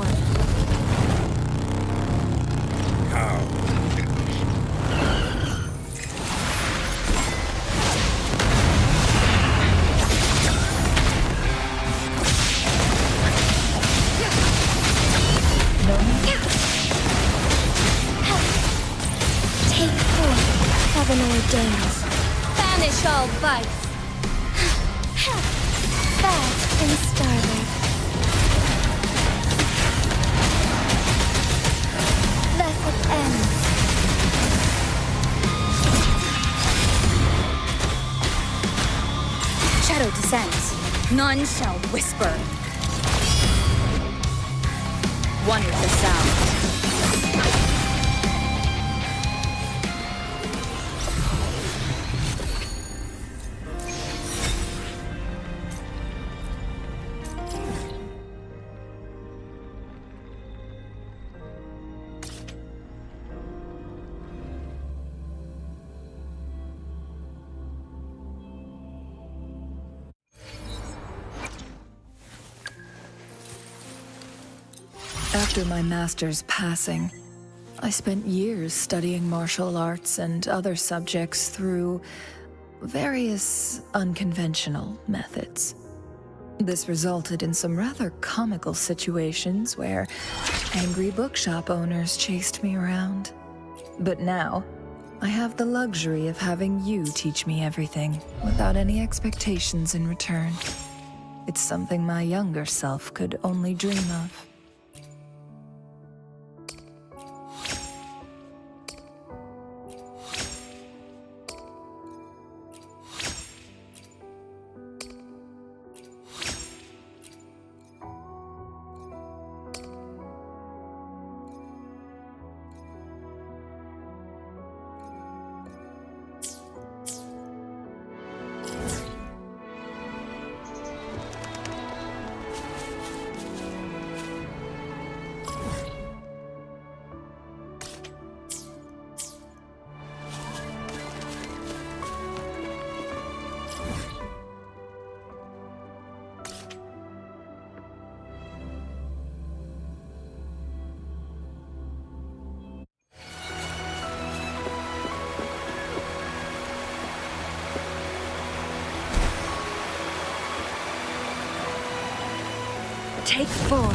[SPEAKER 4] How
[SPEAKER 12] Take 4. Heaven ordains.
[SPEAKER 2] Banish all vice.
[SPEAKER 12] Fat and starlight. Blessed ends.
[SPEAKER 2] Shadow descends. None shall whisper. One is the sound.
[SPEAKER 1] After my master's passing, I spent years studying martial arts and other subjects through various unconventional methods. This resulted in some rather comical situations where angry bookshop owners chased me around. But now, I have the luxury of having you teach me everything without any expectations in return. It's something my younger self could only dream of.
[SPEAKER 9] Take 4.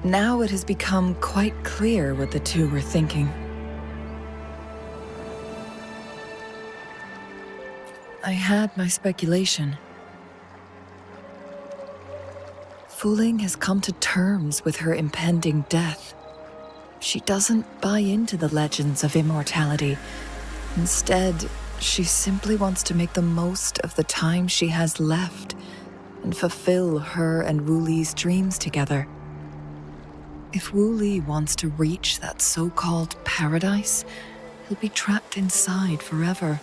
[SPEAKER 1] Now it has become quite clear what the two were thinking. I had my speculation. Wuthering has come to terms with her impending death. She doesn't buy into the legends of immortality. Instead, she simply wants to make the most of the time she has left and fulfill her and Wu Li's dreams together. If Wu Li wants to reach that so-called paradise, he'll be trapped inside forever.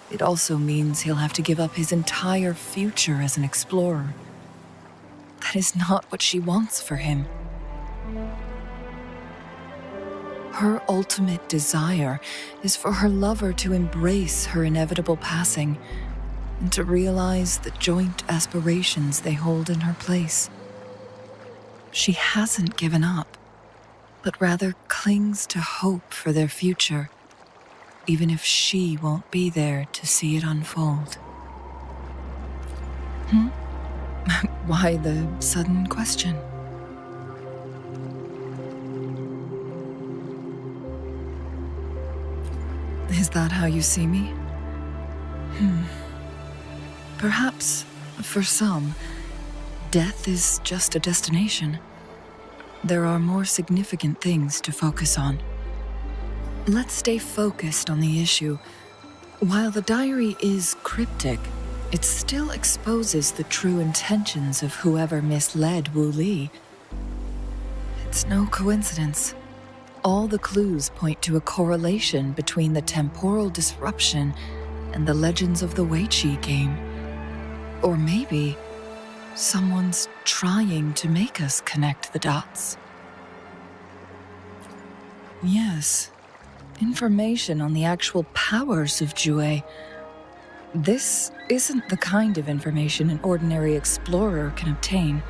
[SPEAKER 1] It also means he'll have to give up his entire future as an explorer. That is not what she wants for him. Her ultimate desire is for her lover to embrace her inevitable passing and to realize the joint aspirations they hold in her place. She hasn't given up, but rather clings to hope for their future, even if she won't be there to see it unfold. Why the sudden question? Is that how you see me? Perhaps, for some, death is just a destination. There are more significant things to focus on. Let's stay focused on the issue. While the diary is cryptic, it still exposes the true intentions of whoever misled Wu Li. It's no coincidence. All the clues point to a correlation between the temporal disruption and the legends of the Weiqi game. Or maybe someone's trying to make us connect the dots. Yes, information on the actual powers of Jue. This isn't the kind of information an ordinary explorer can obtain.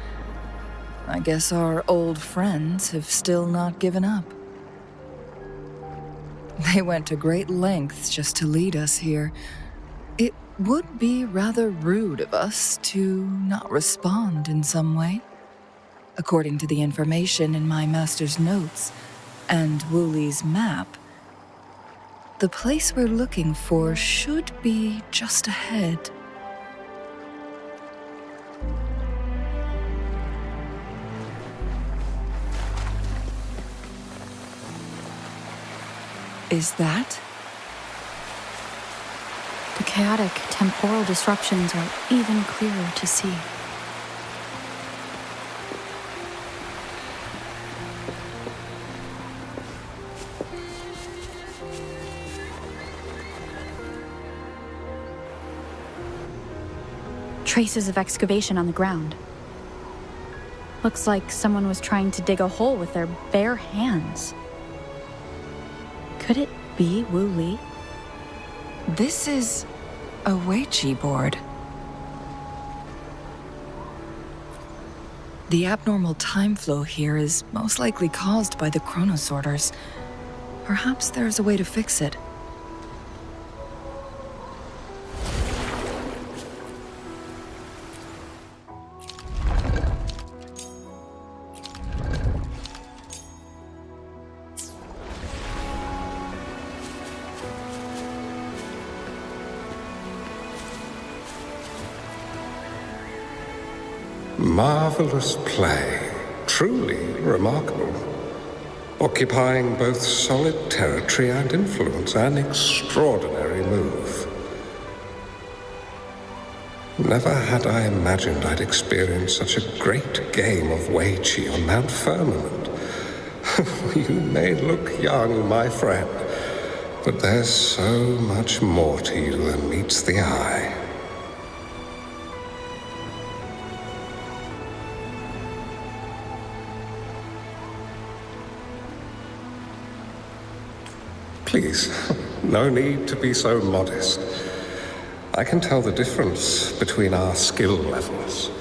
[SPEAKER 1] I guess our old friends have still not given up. They went to great lengths just to lead us here. It would be rather rude of us to not respond in some way. According to the information in my master's notes and Wu Li's map, the place we're looking for should be just ahead. Is that?
[SPEAKER 10] The chaotic temporal disruptions are even clearer to see. Traces of excavation on the ground. Looks like someone was trying to dig a hole with their bare hands. Could it be Wu Li?
[SPEAKER 1] This is a Weiqi board. The abnormal time flow here is most likely caused by the chronosorters. Perhaps there's a way to fix it.
[SPEAKER 4] Marvelous play, truly remarkable, occupying both solid territory and influence, an extraordinary move. Never had I imagined I'd experience such a great game of Weiqi on Mount Firmament. You may look young, my friend, but there's so much more to you than meets the eye. Please, no need to be so modest. I can tell the difference between our skill levels.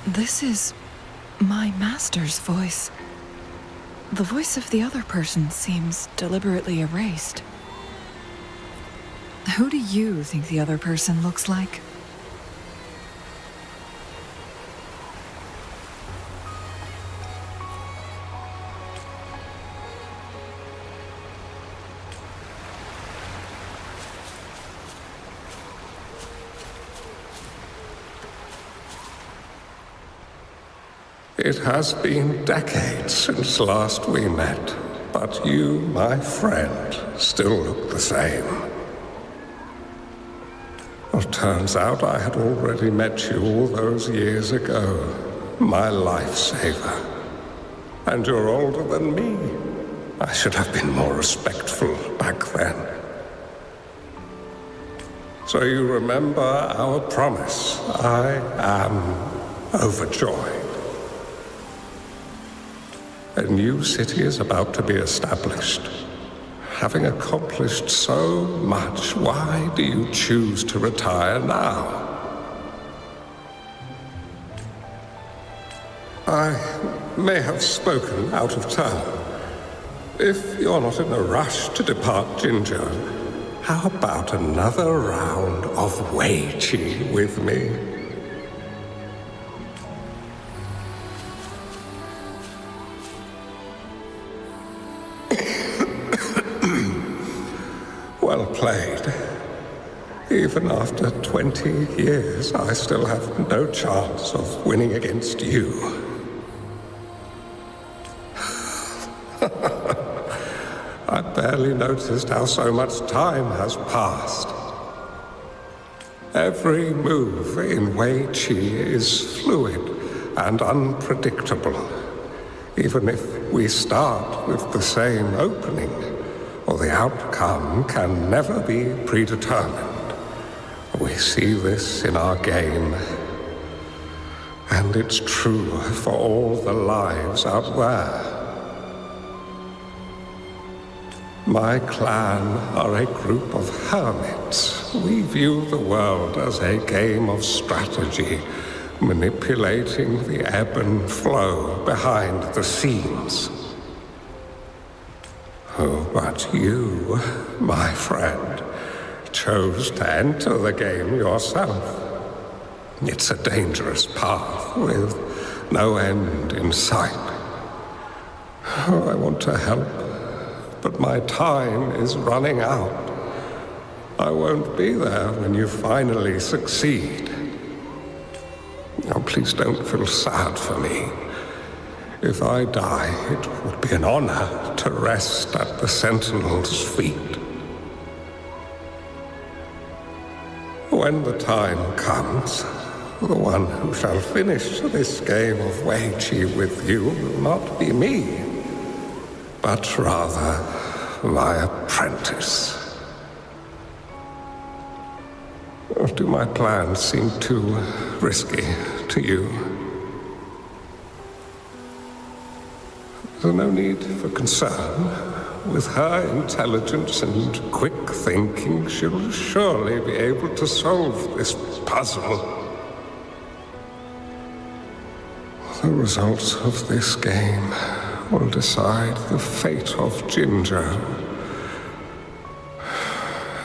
[SPEAKER 1] This is my master's voice. The voice of the other person seems deliberately erased. Who do you think the other person looks like?
[SPEAKER 4] It has been decades since last we met, but you, my friend, still look the same. Well, turns out I had already met you all those years ago, my lifesaver. And you're older than me. I should have been more respectful back then. So you remember our promise. I am overjoyed. A new city is about to be established. Having accomplished so much, why do you choose to retire now? I may have spoken out of turn. If you're not in a rush to depart Jinzhou, how about another round of Weiqi with me? Well played. Even after 20 years, I still have no chance of winning against you. I barely noticed how so much time has passed. Every move in Weiqi is fluid and unpredictable, even if we start with the same opening. Or the outcome can never be predetermined. We see this in our game, and it's true for all the lives out there. My clan are a group of hermits. We view the world as a game of strategy, manipulating the ebb and flow behind the scenes. Oh, but you, my friend, chose to enter the game yourself. It's a dangerous path with no end in sight. Oh, I want to help, but my time is running out. I won't be there when you finally succeed. Oh, please don't feel sad for me. If I die, it would be an honor to rest at the Sentinel's feet. When the time comes, the one who shall finish this game of Wei-Chi with you will not be me, but rather my apprentice. Do my plans seem too risky to you? There's no need for concern. With her intelligence and quick thinking, she'll surely be able to solve this puzzle. The results of this game will decide the fate of Jinzhou,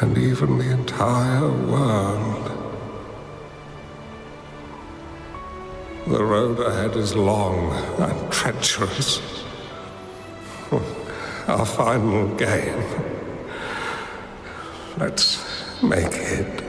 [SPEAKER 4] and even the entire world. The road ahead is long and treacherous. Our final game. Let's make it.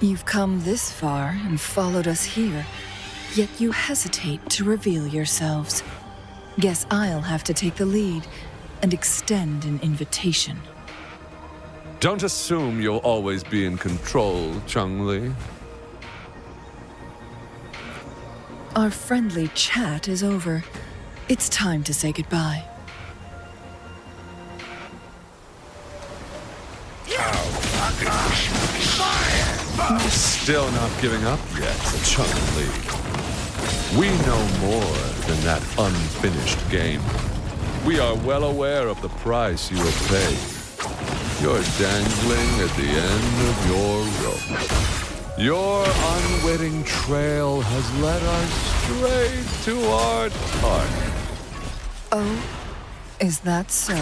[SPEAKER 1] You've come this far and followed us here, yet you hesitate to reveal yourselves. Guess I'll have to take the lead and extend an invitation.
[SPEAKER 13] Don't assume you'll always be in control, Changli.
[SPEAKER 1] Our friendly chat is over. It's time to say goodbye.
[SPEAKER 13] Still not giving up yet, Changli. We know more than that unfinished game. We are well aware of the price you have paid. You're dangling at the end of your rope. Your unwitting trail has led us straight to our target.
[SPEAKER 1] Oh, is that so?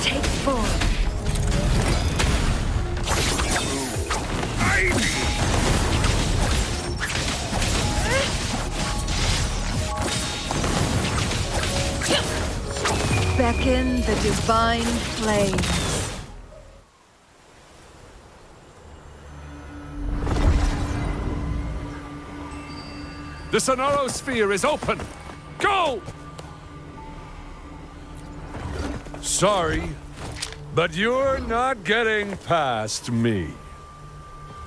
[SPEAKER 12] Take four.
[SPEAKER 1] Beckon the divine flames.
[SPEAKER 13] The Sonorosphere is open! Go! Sorry, but you're not getting past me.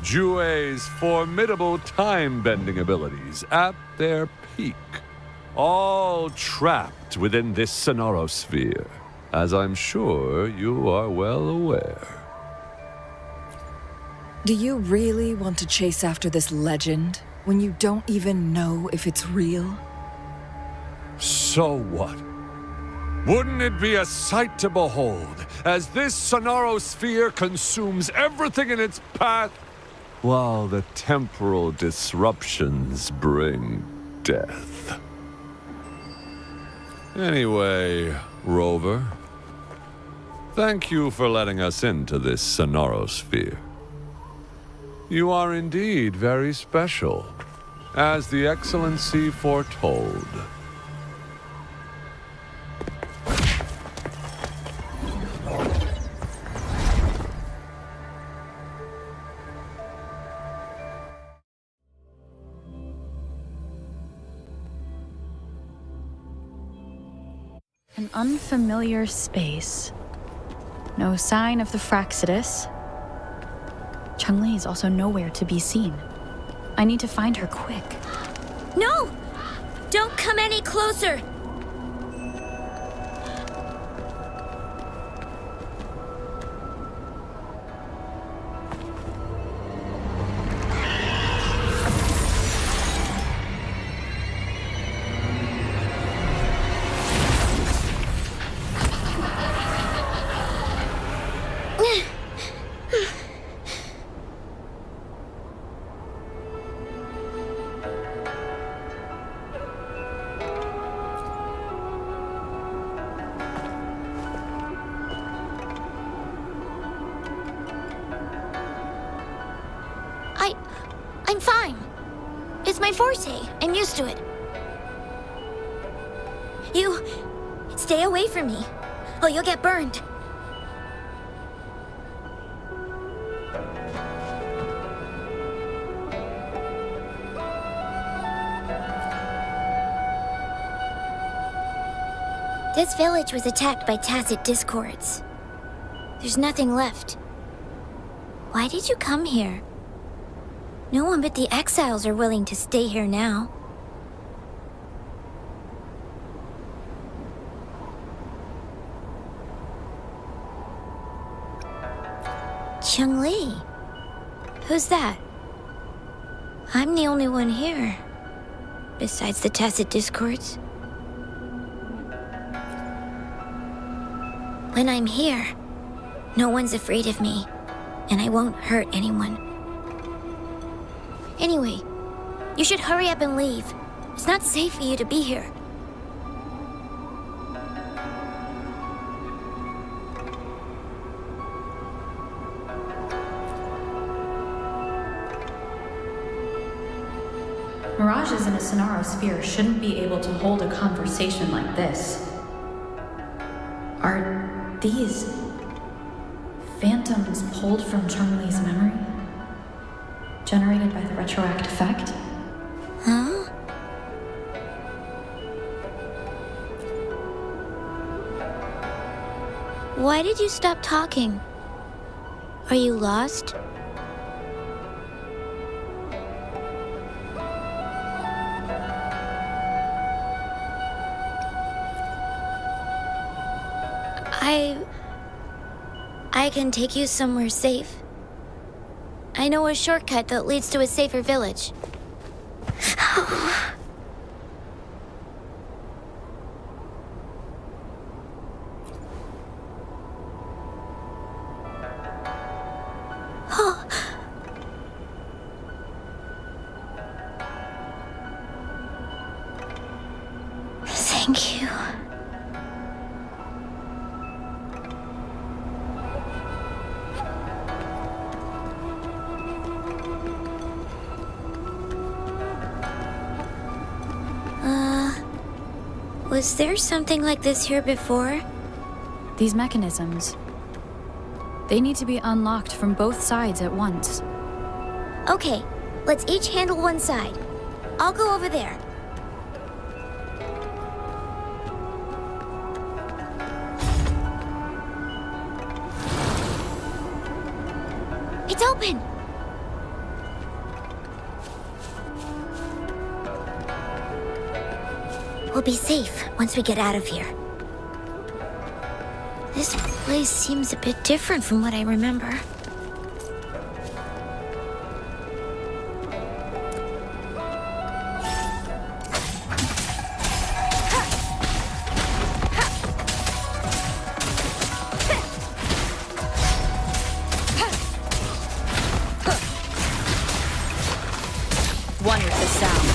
[SPEAKER 13] Jue's formidable time-bending abilities at their peak, all trapped within this Sonorosphere, as I'm sure you are well aware.
[SPEAKER 1] Do you really want to chase after this legend when you don't even know if it's real?
[SPEAKER 13] So what? Wouldn't it be a sight to behold as this Sonorosphere consumes everything in its path, while the temporal disruptions bring death? Anyway, Rover, thank you for letting us into this Sonorosphere. You are indeed very special, as the Excellency foretold.
[SPEAKER 12] An unfamiliar space.
[SPEAKER 10] No sign of the Fraxidus. Changli is also nowhere to be seen. I need to find her quick.
[SPEAKER 2] No! Don't come any closer! I'm fine. It's my forte. I'm used to it. You... stay away from me. Oh, you'll get burned. This village was attacked by tacit discords. There's nothing left. Why did you come here? No one but the exiles are willing to stay here now. Changli? Who's that? I'm the only one here, besides the tacit discords. When I'm here, no one's afraid of me, and I won't hurt anyone. Anyway, you should hurry up and leave. It's not safe for you to be here.
[SPEAKER 10] Mirages in a Sonaro sphere shouldn't be able to hold a conversation like this. Are these phantoms pulled from Changli's memory? Generated by the retroact effect?
[SPEAKER 2] Huh? Why did you stop talking? Are you lost? I can take you somewhere safe. I know a shortcut that leads to a safer village. Thank you. Was there something like this here before?
[SPEAKER 10] These mechanisms. They need to be unlocked from both sides at once.
[SPEAKER 2] Okay, let's each handle one side. I'll go over there. It's open! We'll be safe once we get out of here. This place seems a bit different from what I remember.
[SPEAKER 10] Wonderful sound.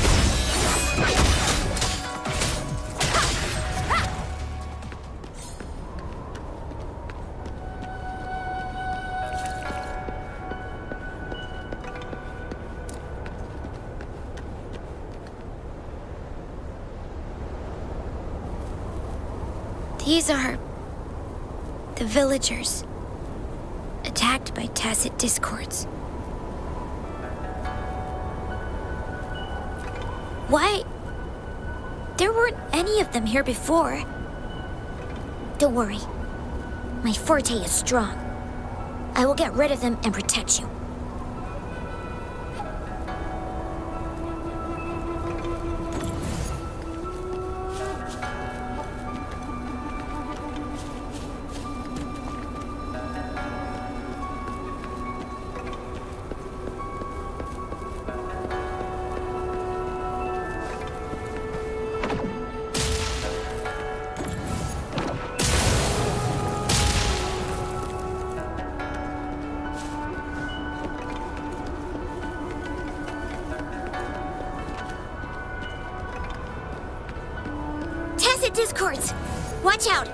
[SPEAKER 2] These are the villagers, attacked by tacit discords. Why? There weren't any of them here before. Don't worry. My forte is strong. I will get rid of them and protect you. Tacit discords! Watch out!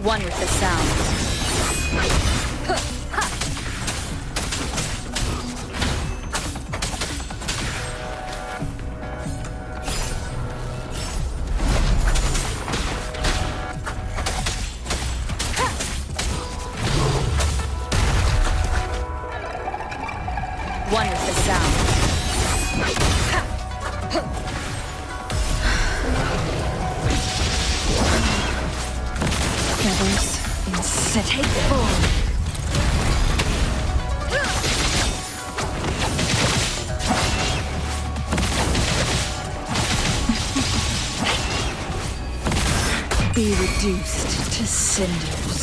[SPEAKER 2] One with the sound. One with the sound.
[SPEAKER 1] Feathers insect.
[SPEAKER 2] Take full.
[SPEAKER 1] Be reduced to cinders.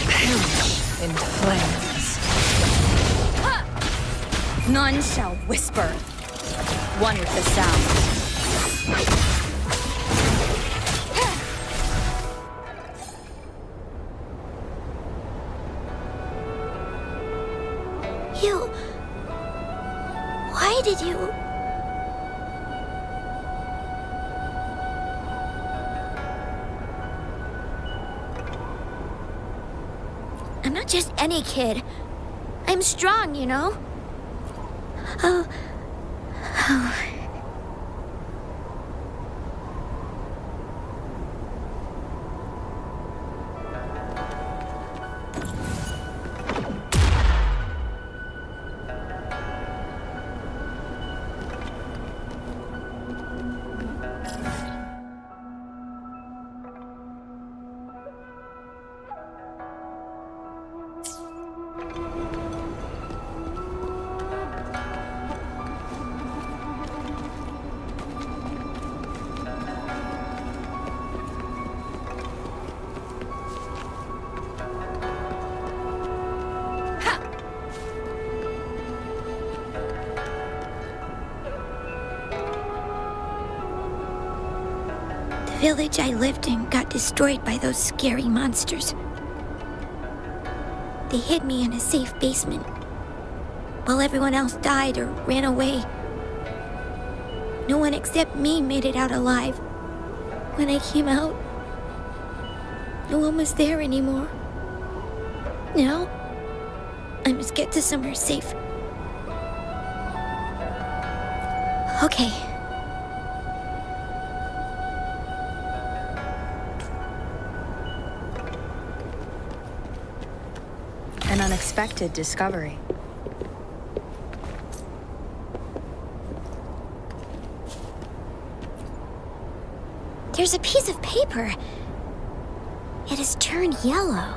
[SPEAKER 1] Perish in flames.
[SPEAKER 2] None shall whisper. One with the sound. You... Why did you... I'm not just any kid. I'm strong, you know? Oh. The village I lived in got destroyed by those scary monsters. They hid me in a safe basement, while everyone else died or ran away. No one except me made it out alive. When I came out, no one was there anymore. Now, I must get to somewhere safe. Okay.
[SPEAKER 12] An unexpected discovery.
[SPEAKER 2] There's a piece of paper. It has turned yellow.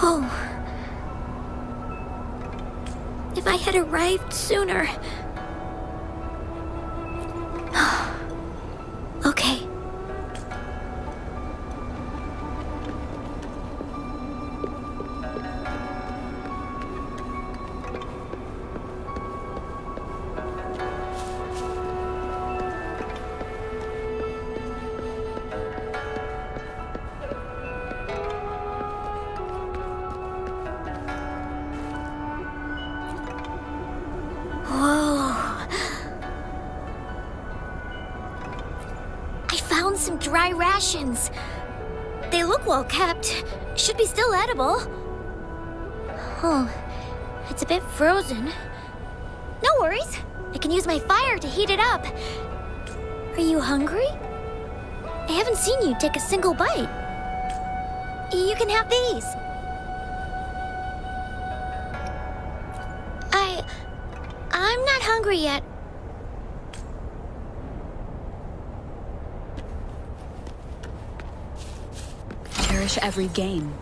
[SPEAKER 2] Oh. If I had arrived sooner. Okay. Some dry rations. They look well kept. Should be still edible. Oh, it's a bit frozen. No worries. I can use my fire to heat it up. Are you hungry? I haven't seen you take a single bite. You can have these. I'm not hungry yet.
[SPEAKER 10] Cherish every gain.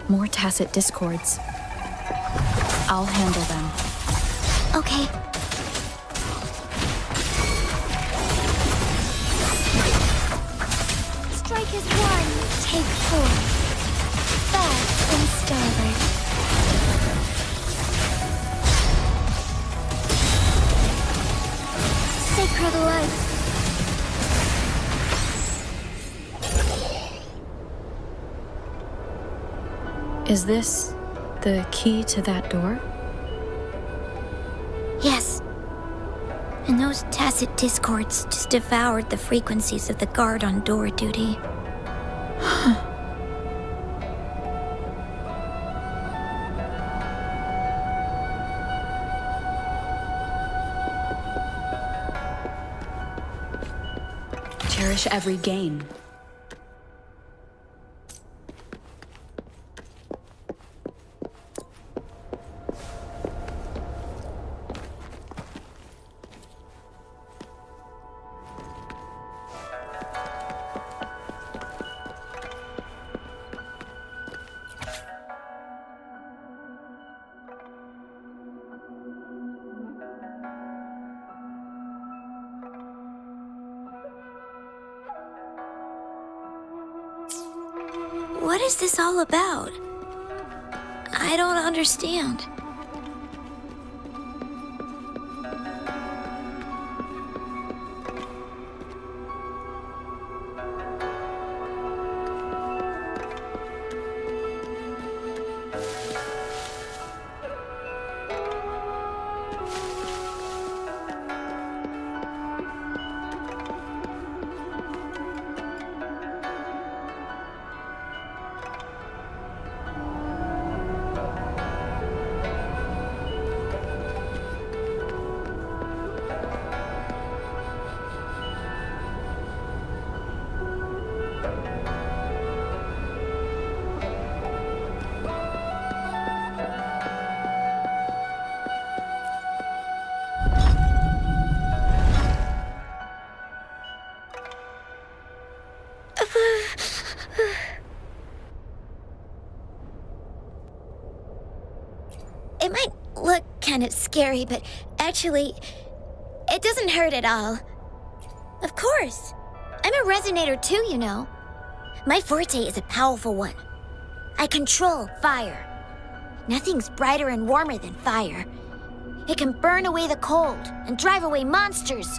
[SPEAKER 10] More tacit discords. I'll handle them.
[SPEAKER 2] Okay. Strike as one, take four. Fast and starlight. Sacred life.
[SPEAKER 10] Is this the key to that door?
[SPEAKER 2] Yes. And those tacit discords just devoured the frequencies of the guard on door duty.
[SPEAKER 10] Cherish every gain.
[SPEAKER 2] What is this all about? I don't understand. It might look kind of scary, but actually, it doesn't hurt at all. Of course. I'm a resonator too, you know. My forte is a powerful one. I control fire. Nothing's brighter and warmer than fire. It can burn away the cold and drive away monsters.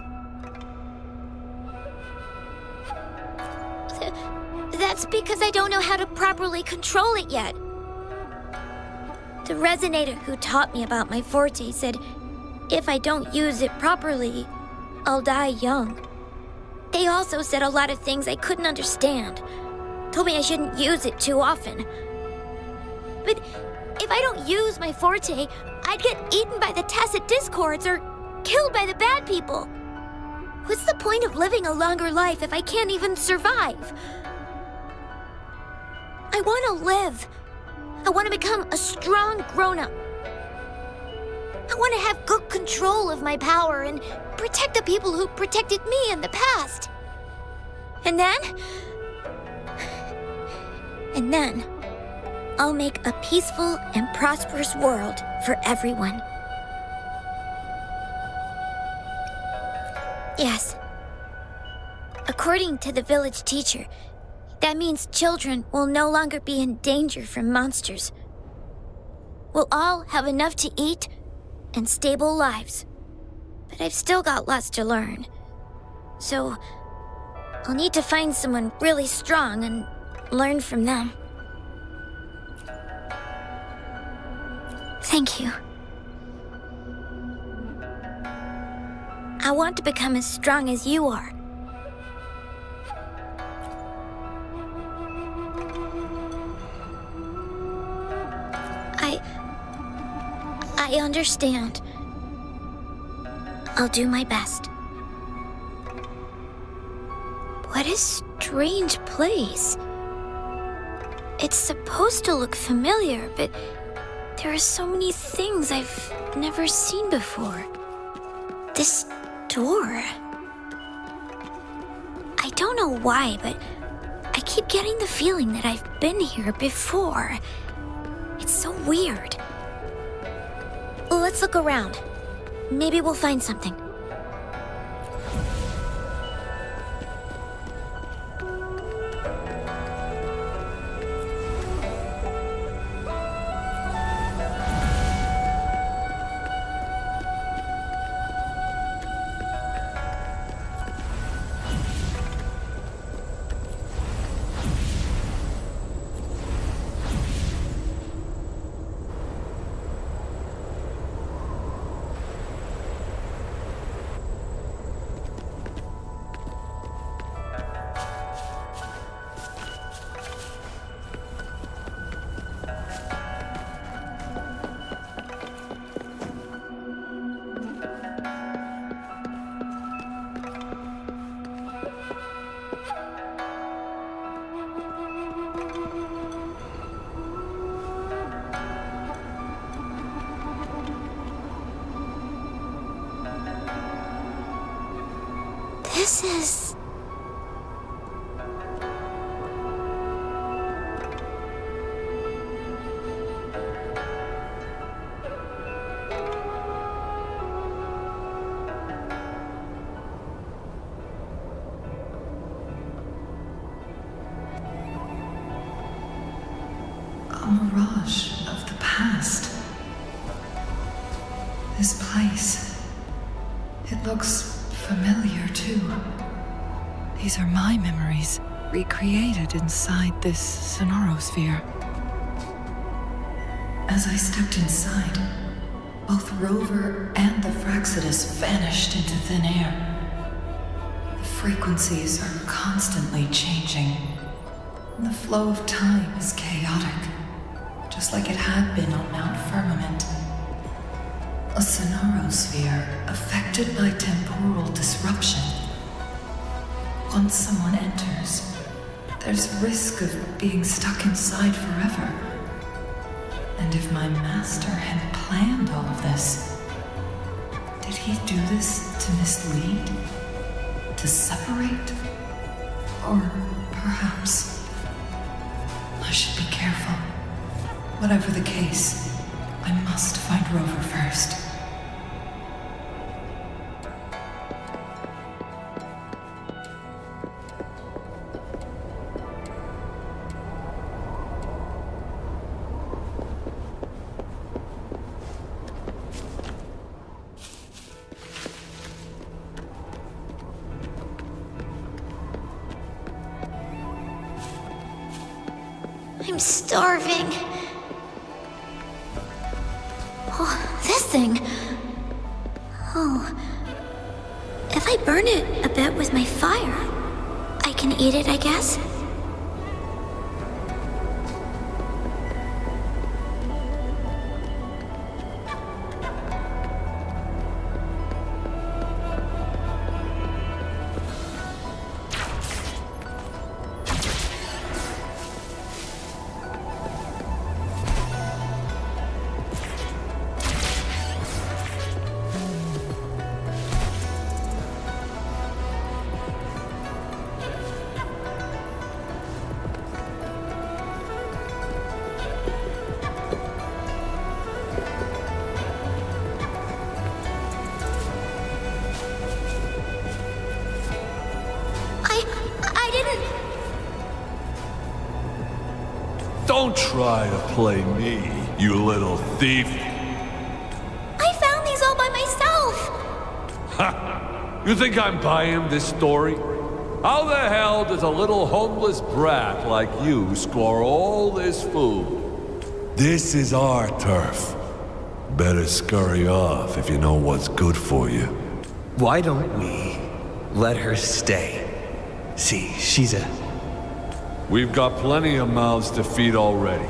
[SPEAKER 2] That's because I don't know how to properly control it yet. The resonator who taught me about my forte said if I don't use it properly, I'll die young. They also said a lot of things I couldn't understand. Told me I shouldn't use it too often. But if I don't use my forte, I'd get eaten by the tacit discords or killed by the bad people. What's the point of living a longer life if I can't even survive? I want to live. I want to become a strong grown-up. I want to have good control of my power and protect the people who protected me in the past. And then, I'll make a peaceful and prosperous world for everyone. Yes. According to the village teacher, that means children will no longer be in danger from monsters. We'll all have enough to eat and stable lives. But I've still got lots to learn. So, I'll need to find someone really strong and learn from them. Thank you. I want to become as strong as you are. I understand. I'll do my best. What a strange place. It's supposed to look familiar, but there are so many things I've never seen before. This door. I don't know why, but I keep getting the feeling that I've been here before. It's so weird. Let's look around. Maybe we'll find something. This is...
[SPEAKER 1] a mirage of the past. This place, it looks familiar too. These are my memories, recreated inside this sonorosphere. As I stepped inside, both Rover and the Fraxidus vanished into thin air. The frequencies are constantly changing, and the flow of time is chaotic, just like it had been on Mount Firmament. A sonorosphere affected by temporal disruption. Once someone enters, there's risk of being stuck inside forever. And if my master had planned all of this, did he do this to mislead? To separate? Or perhaps I should be careful. Whatever the case, I must find Rover first.
[SPEAKER 2] I'm starving. Oh, this thing. Oh. If I burn it a bit with my fire, I can eat it, I guess?
[SPEAKER 13] Don't try to play me, you little thief.
[SPEAKER 2] I found these all by myself.
[SPEAKER 13] Ha! You think I'm buying this story? How the hell does a little homeless brat like you score all this food? This is our turf. Better scurry off if you know what's good for you.
[SPEAKER 8] Why don't we let her stay? See, she's a...
[SPEAKER 13] We've got plenty of mouths to feed already.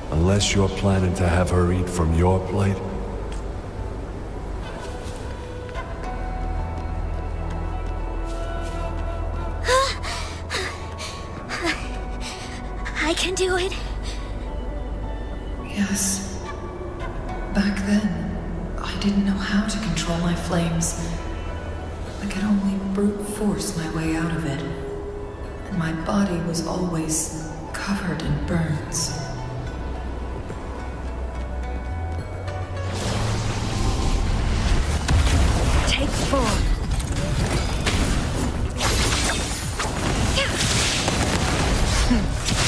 [SPEAKER 13] Unless you're planning to have her eat from your plate.
[SPEAKER 2] I can do it.
[SPEAKER 1] Yes. Back then, I didn't know how to control my flames. I could only brute force my way out of it. And my body was always covered in burns.
[SPEAKER 12] Take 4.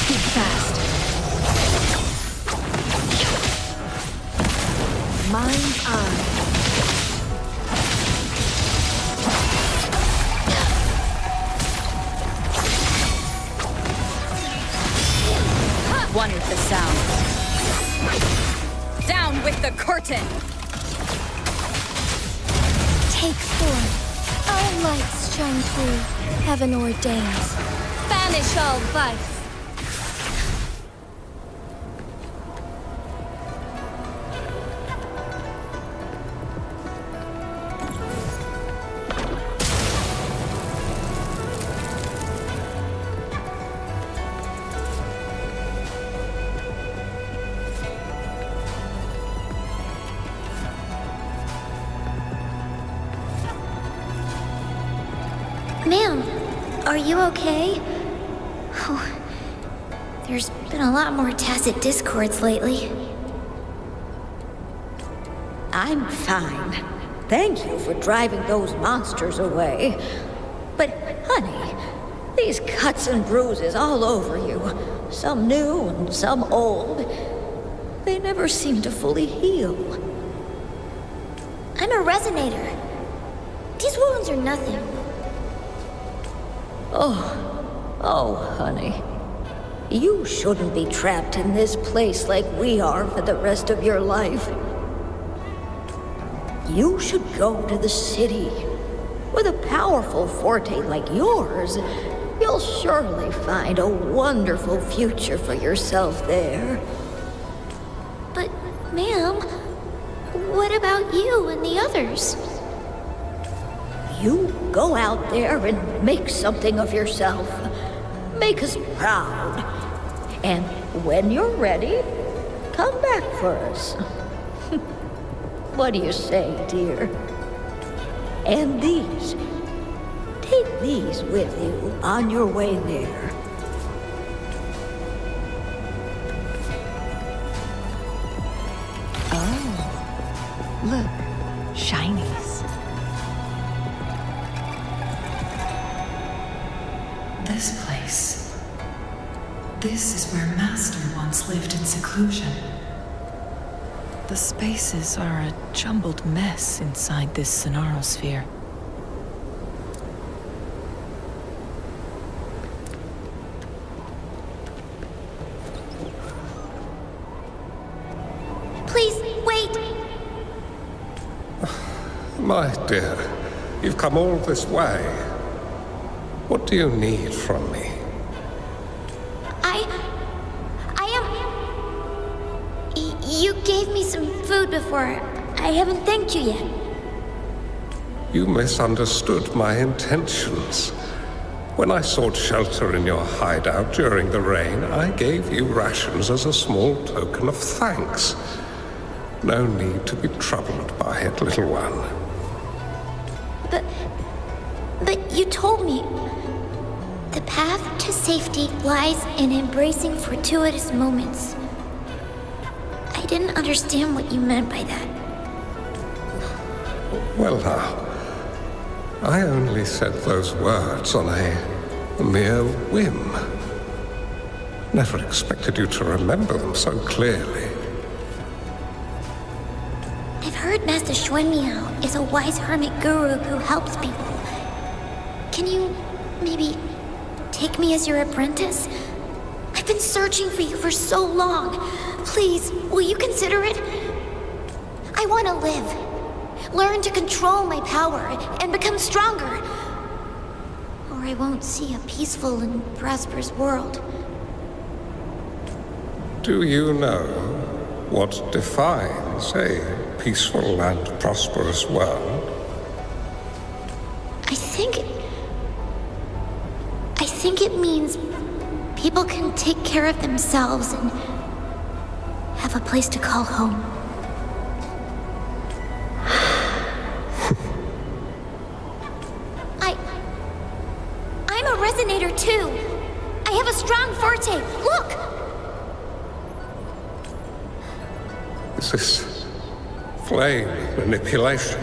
[SPEAKER 1] Keep fast.
[SPEAKER 12] Mind's eye.
[SPEAKER 2] One with the sound. Down with the curtain.
[SPEAKER 12] Take 4. Our lights shine through. Heaven ordains.
[SPEAKER 2] Banish all vice.
[SPEAKER 7] Ma'am, are you okay? Oh, there's been a lot more tacit discords lately.
[SPEAKER 2] I'm fine. Thank you for driving those monsters away. But, honey, these cuts and bruises all over you, some new and some old, they never seem to fully heal.
[SPEAKER 7] I'm a resonator. These wounds are nothing.
[SPEAKER 2] Oh, honey. You shouldn't be trapped in this place like we are for the rest of your life. You should go to the city. With a powerful forte like yours, you'll surely find a wonderful future for yourself there.
[SPEAKER 7] But, ma'am, what about you and the others?
[SPEAKER 2] You go out there and make something of yourself. Make us proud. And when you're ready, come back for us. What do you say, dear? And these. Take these with you on your way there.
[SPEAKER 1] Oh, look, shinies. This place. This is where Master once lived in seclusion. The spaces are a jumbled mess inside this Sonarosphere.
[SPEAKER 7] Please, wait!
[SPEAKER 4] My dear, you've come all this way. What do you need from me?
[SPEAKER 7] You gave me some food before. I haven't thanked you yet.
[SPEAKER 4] You misunderstood my intentions. When I sought shelter in your hideout during the rain, I gave you rations as a small token of thanks. No need to be troubled by it, little one.
[SPEAKER 7] But you told me the path to safety lies in embracing fortuitous moments. I didn't understand what you meant by that.
[SPEAKER 4] Well now, I only said those words on a mere whim. Never expected you to remember them so clearly.
[SPEAKER 7] I've heard Master Xuanmiao is a wise hermit guru who helps people. Can you maybe take me as your apprentice? I've been searching for you for so long. Please, will you consider it? I want to live, learn to control my power, and become stronger. Or I won't see a peaceful and prosperous world.
[SPEAKER 4] Do you know what defines a peaceful and prosperous world?
[SPEAKER 7] I think it means people can take care of themselves and have a place to call home. I'm a resonator too. I have a strong forte. Look!
[SPEAKER 4] Is this flame manipulation?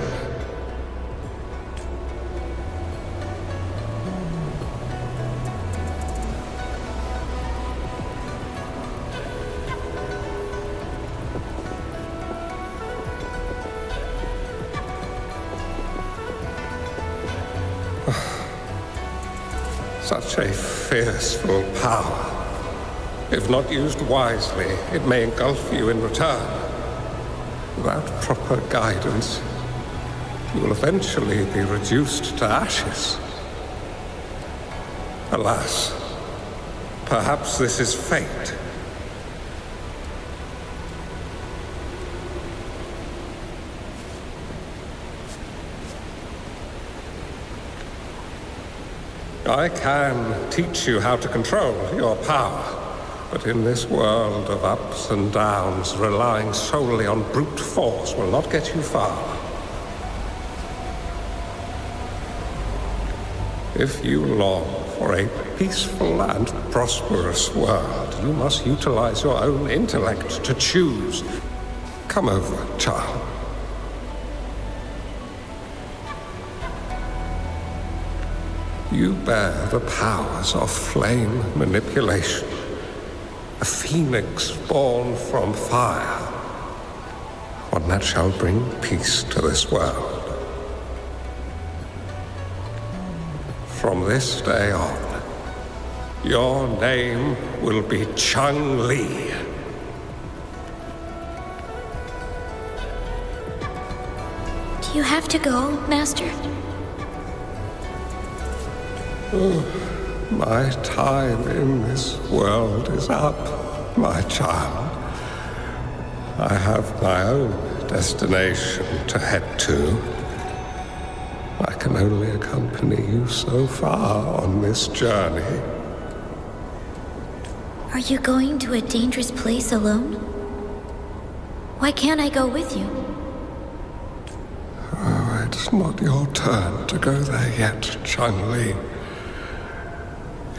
[SPEAKER 4] Such a fearful power. If not used wisely, it may engulf you in return. Without proper guidance, you will eventually be reduced to ashes. Alas, perhaps this is fate. I can teach you how to control your power, but in this world of ups and downs, relying solely on brute force will not get you far. If you long for a peaceful and prosperous world, you must utilize your own intellect to choose. Come over, child. You bear the powers of flame manipulation, a phoenix born from fire, one that shall bring peace to this world. From this day on, your name will be Changli.
[SPEAKER 7] Do you have to go, Master?
[SPEAKER 4] My time in this world is up, my child. I have my own destination to head to. I can only accompany you so far on this journey.
[SPEAKER 7] Are you going to a dangerous place alone? Why can't I go with you?
[SPEAKER 4] Oh, it's not your turn to go there yet, Changli.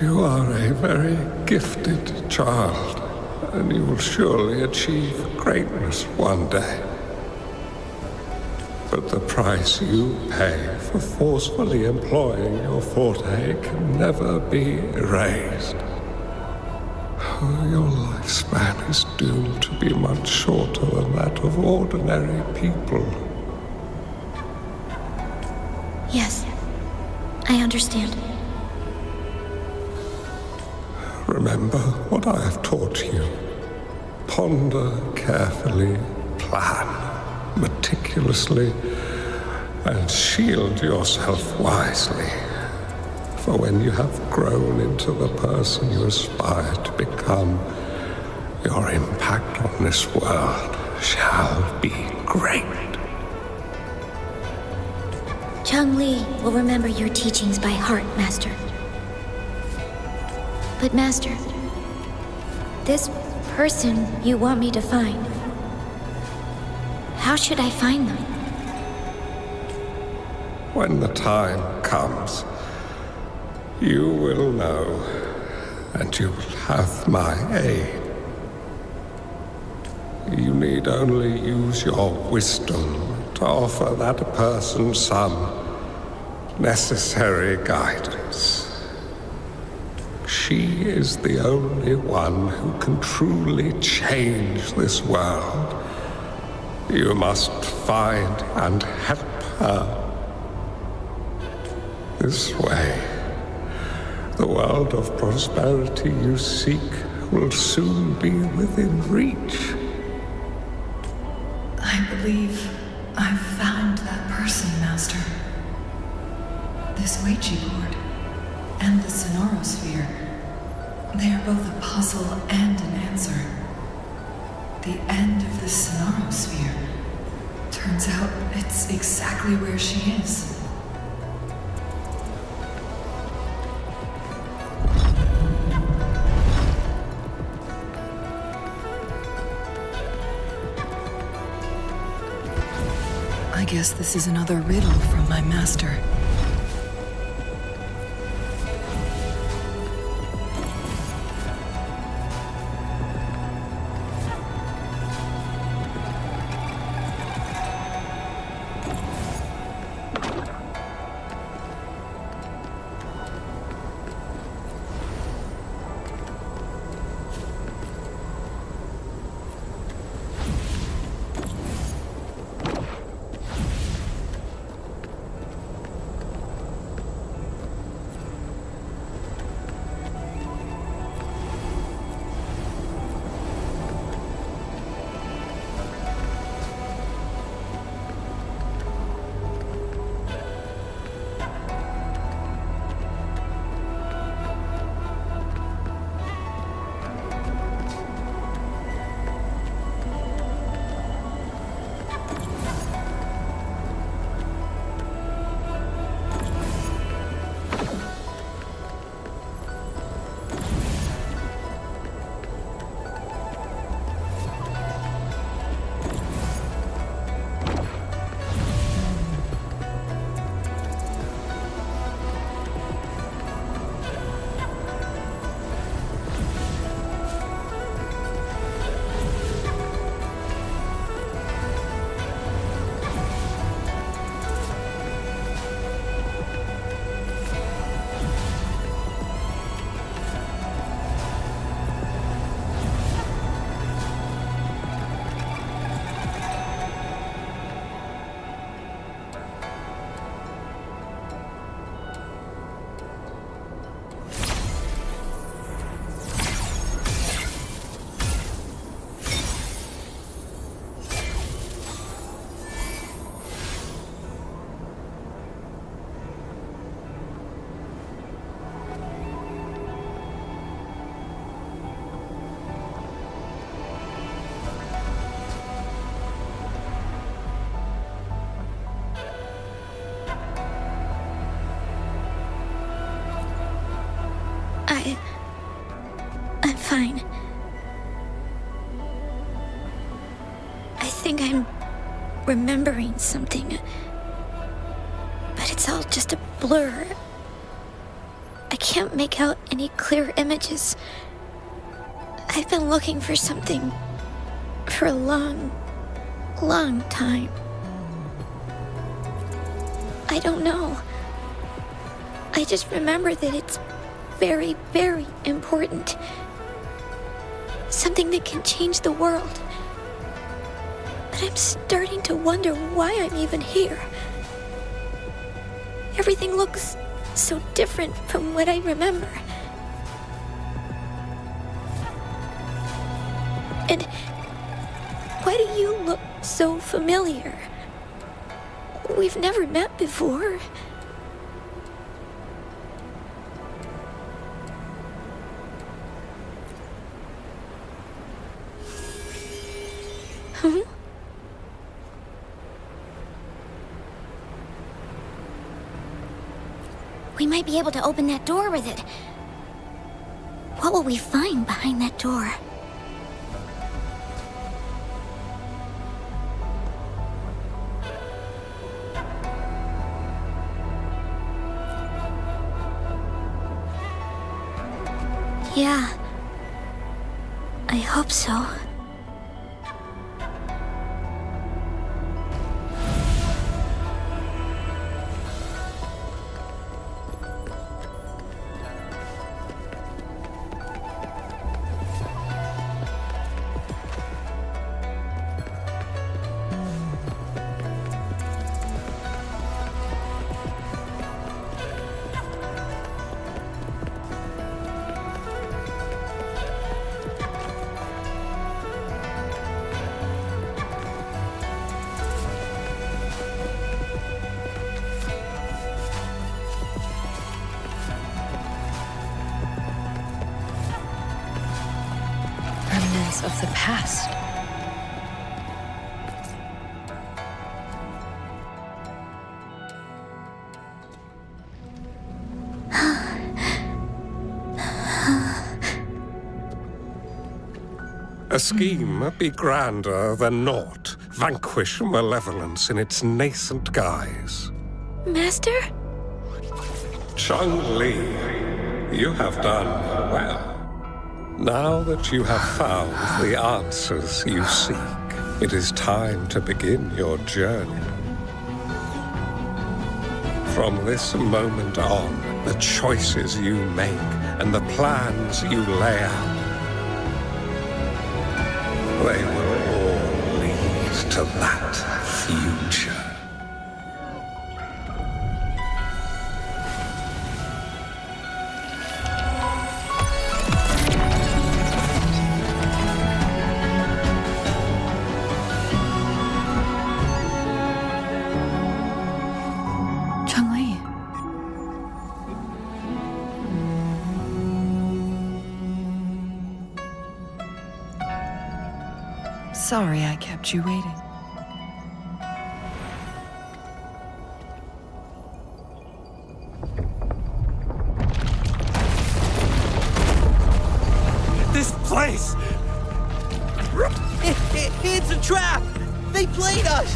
[SPEAKER 4] You are a very gifted child, and you will surely achieve greatness one day. But the price you pay for forcefully employing your forte can never be erased. Your lifespan is doomed to be much shorter than that of ordinary people.
[SPEAKER 7] Yes, I understand.
[SPEAKER 4] Remember what I have taught you. Ponder carefully, plan meticulously, and shield yourself wisely. For when you have grown into the person you aspire to become, your impact on this world shall be great.
[SPEAKER 7] Changli will remember your teachings by heart, Master. But Master, this person you want me to find, how should I find them?
[SPEAKER 4] When the time comes, you will know, and you will have my aid. You need only use your wisdom to offer that person some necessary guidance. she is the only one who can truly change this world. You must find and help her. This way, the world of prosperity you seek will soon be within reach.
[SPEAKER 1] I believe I've found that person, Master. This Ouija board and the Sonorosphere, they are both a puzzle and an answer. The end of the Sonorosphere, turns out it's exactly where she is. I guess this is another riddle from my master.
[SPEAKER 2] I'm fine. I think I'm remembering something, but it's all just a blur. I can't make out any clear images. I've been looking for something for a long, long time. I don't know. I just remember that it's very, very important. Something that can change the world. But I'm starting to wonder why I'm even here. Everything looks so different from what I remember. And why do you look so familiar? We've never met before. Huh? We might be able to open that door with it. What will we find behind that door? Yeah, I hope so.
[SPEAKER 12] remnants of the past.
[SPEAKER 4] A scheme be grander than naught, vanquish malevolence in its nascent guise.
[SPEAKER 12] Master?
[SPEAKER 4] Changli, you have done well. Now that you have found the answers you seek, it is time to begin your journey. From this moment on, the choices you make and the plans you lay out, they will all lead to that future.
[SPEAKER 10] Changli.
[SPEAKER 1] Sorry I kept you waiting.
[SPEAKER 8] This place! It's a trap! They played us!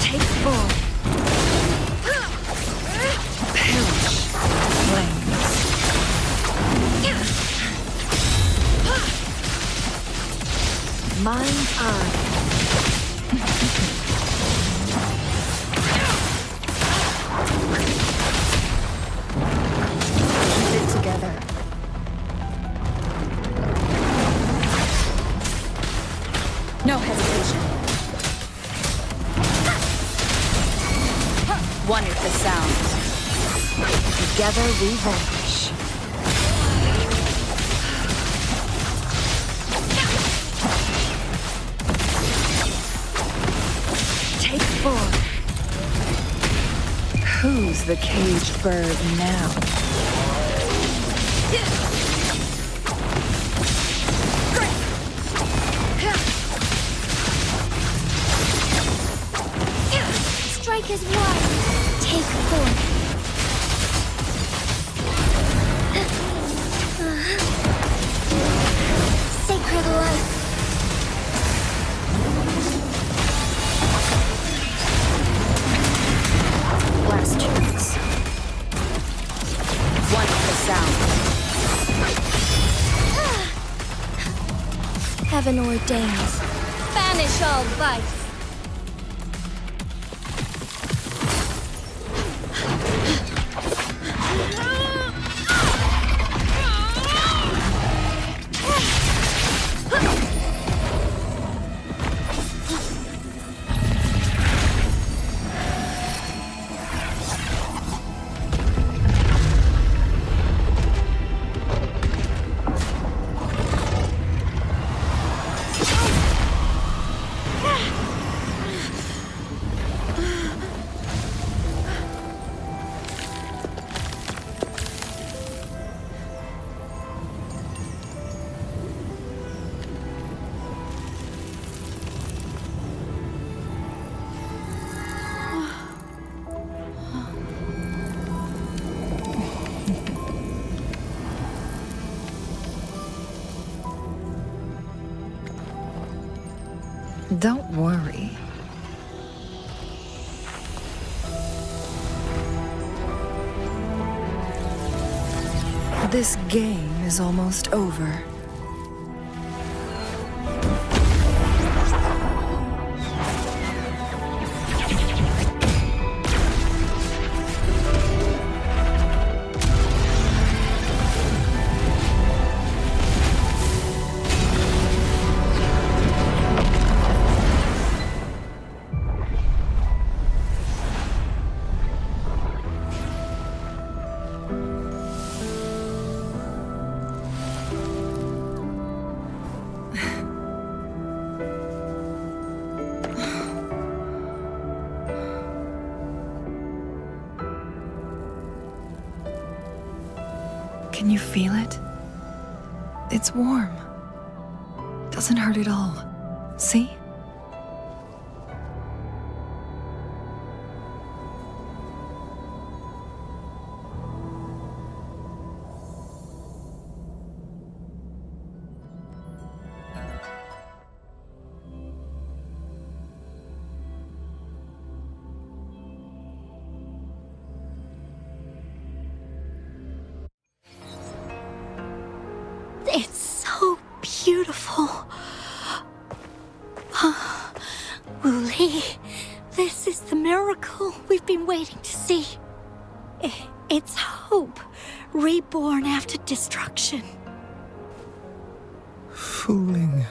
[SPEAKER 1] Take full. Perish, flames. Mind's eye. Keep it together.
[SPEAKER 12] No hesitation. One is the sound.
[SPEAKER 1] Together we vanish. Take four. Who's the caged bird now?
[SPEAKER 2] Strike is one. Take four. Sacred life.
[SPEAKER 12] Last chance. One is the sound.
[SPEAKER 2] Heaven ordains. Banish all vice.
[SPEAKER 1] Don't worry. This game is almost over. Can you feel it? It's warm. Doesn't hurt at all. See?
[SPEAKER 14] It's so beautiful. Wooly, this is the miracle we've been waiting to see. It's hope, reborn after destruction.
[SPEAKER 11] Fooling.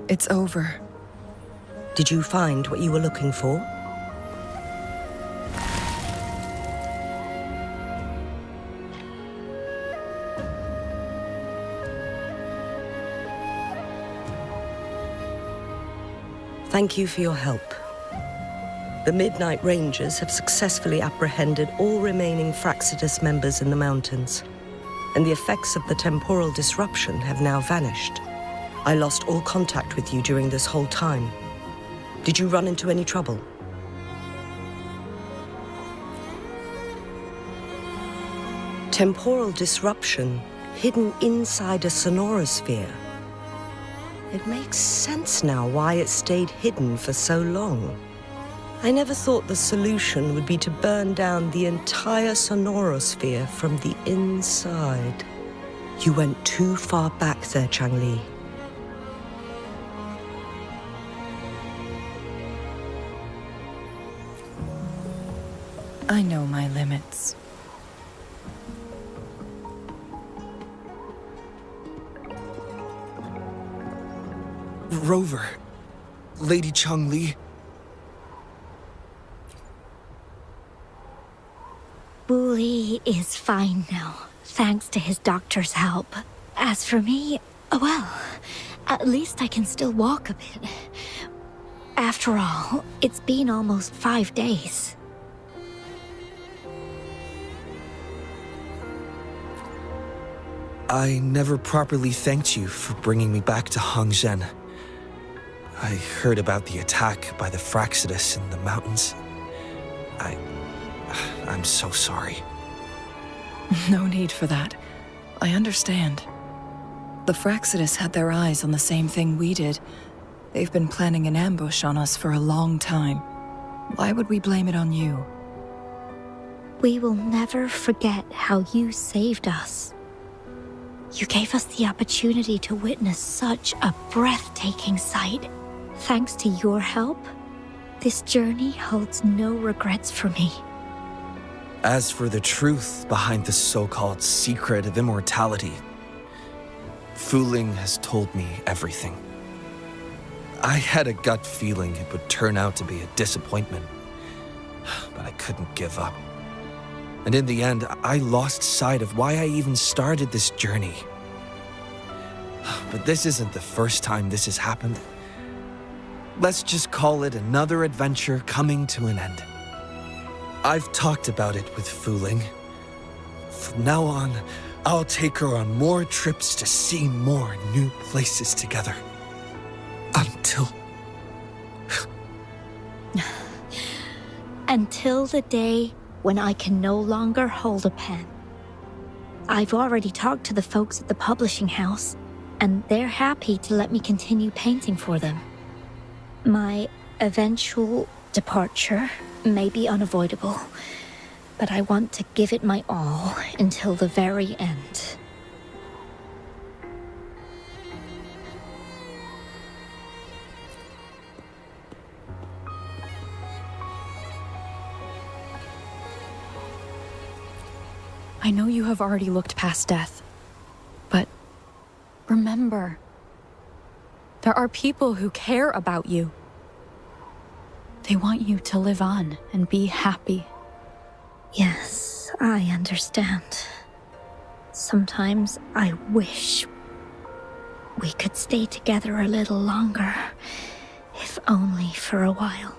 [SPEAKER 1] It's over.
[SPEAKER 9] Did you find what you were looking for? Thank you for your help. The Midnight Rangers have successfully apprehended all remaining Fraxidus members in the mountains, and the effects of the temporal disruption have now vanished. I lost all contact with you during this whole time. Did you run into any trouble? Temporal disruption hidden inside a sonorosphere. It makes sense now why it stayed hidden for so long. I never thought the solution would be to burn down the entire sonorosphere from the inside. You went too far back there, Changli.
[SPEAKER 1] I know my limits.
[SPEAKER 11] Rover. Lady Changli.
[SPEAKER 14] Wooly is fine now, thanks to his doctor's help. As for me, well, at least I can still walk a bit. After all, it's been almost 5 days.
[SPEAKER 6] I never properly thanked you for bringing me back to Hongzhen. I heard about the attack by the Fraxidus in the mountains. I'm so sorry.
[SPEAKER 1] No need for that. I understand. The Fraxidus had their eyes on the same thing we did. They've been planning an ambush on us for a long time. Why would we blame it on you?
[SPEAKER 14] We will never forget how you saved us. You gave us the opportunity to witness such a breathtaking sight. Thanks to your help, this journey holds no regrets for me.
[SPEAKER 6] As for the truth behind the so-called secret of immortality, Wuthering has told me everything. I had a gut feeling it would turn out to be a disappointment, but I couldn't give up. And in the end, I lost sight of why I even started this journey. But this isn't the first time this has happened. Let's just call it another adventure coming to an end. I've talked about it with Wuthering. From now on, I'll take her on more trips to see more new places together.
[SPEAKER 14] Until the day when I can no longer hold a pen. I've already talked to the folks at the publishing house, and they're happy to let me continue painting for them. My eventual departure may be unavoidable, but I want to give it my all until the very end.
[SPEAKER 10] I know you have already looked past death, but remember, there are people who care about you. They want you to live on and be happy.
[SPEAKER 14] Yes, I understand. Sometimes I wish we could stay together a little longer. If only for a while.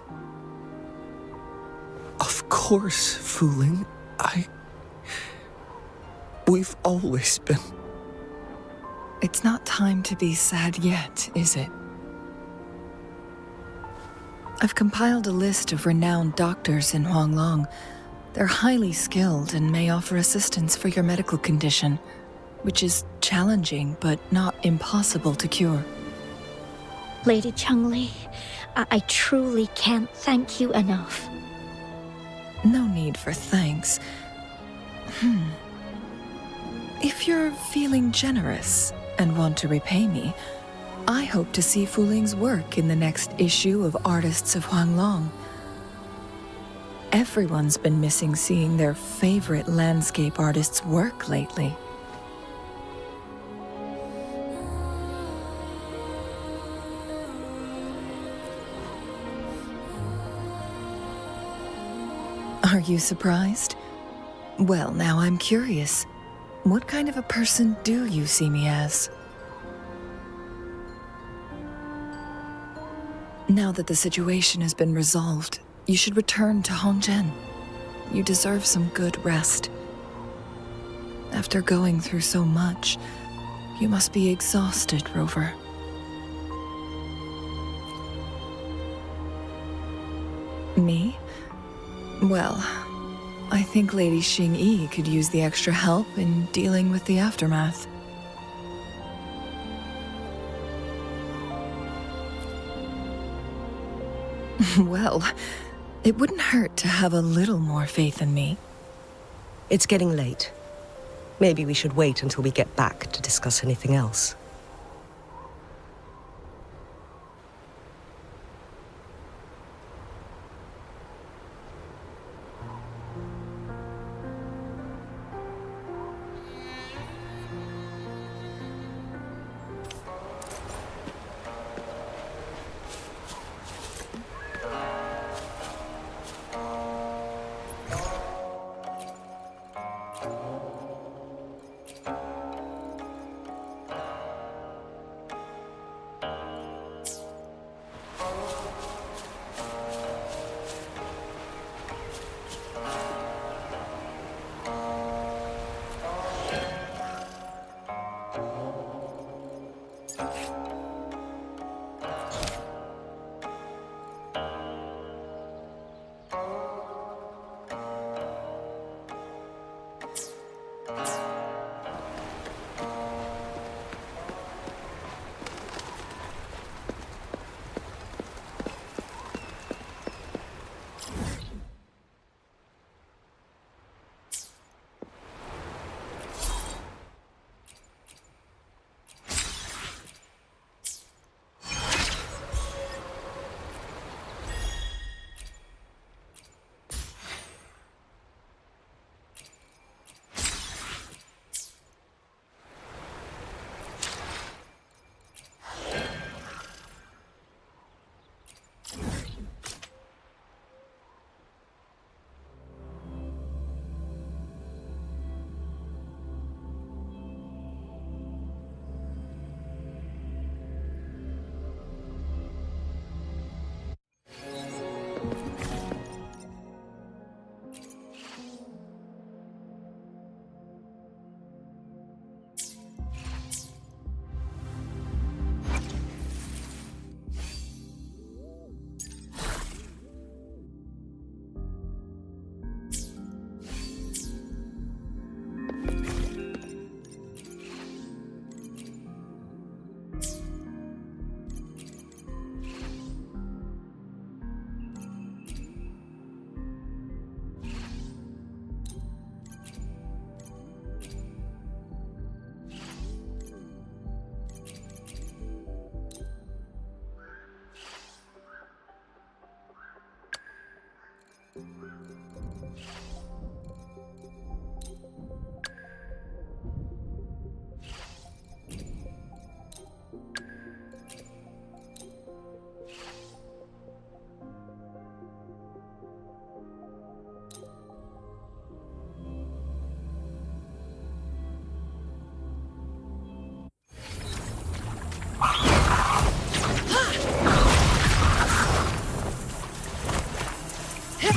[SPEAKER 11] Of course, Fuling. We've always been.
[SPEAKER 1] It's not time to be sad yet, is it? I've compiled a list of renowned doctors in Huanglong. They're highly skilled and may offer assistance for your medical condition, which is challenging but not impossible to cure.
[SPEAKER 14] Lady Changli, I truly can't thank you enough.
[SPEAKER 1] No need for thanks. If you're feeling generous and want to repay me, I hope to see Fuling's work in the next issue of Artists of Huanglong. Everyone's been missing seeing their favorite landscape artists work lately. Are you surprised? Well, now I'm curious. What kind of a person do you see me as? Now that the situation has been resolved, you should return to Hongzhen. You deserve some good rest. After going through so much, you must be exhausted, Rover. Me? Well, I think Lady Xing-Yi could use the extra help in dealing with the aftermath. Well, it wouldn't hurt to have a little more faith in me.
[SPEAKER 9] It's getting late. Maybe we should wait until we get back to discuss anything else.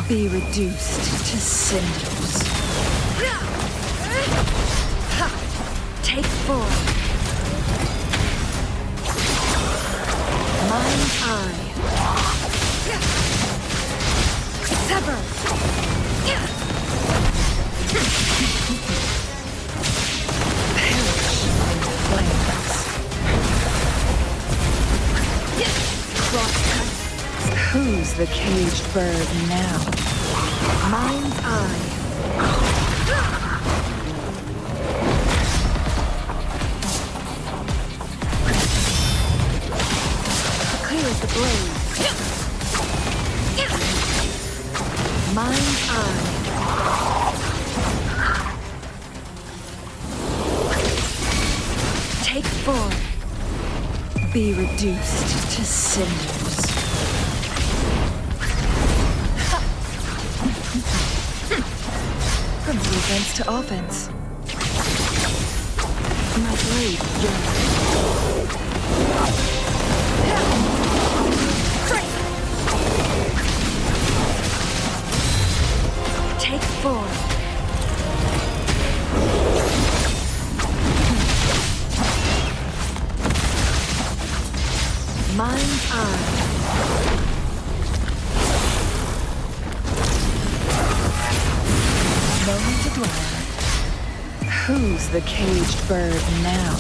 [SPEAKER 1] Be reduced to cinders. Take form. Mind's eye. Sever. Perish in flames. Crosscut. Who's the caged bird now? Mind's eye. Clears the blade. Mind's eye. Take form. Be reduced to cinders. From defense to offense. My blade yearns. Take form. Mind's eye. Moment to dwell. Who's the caged bird now?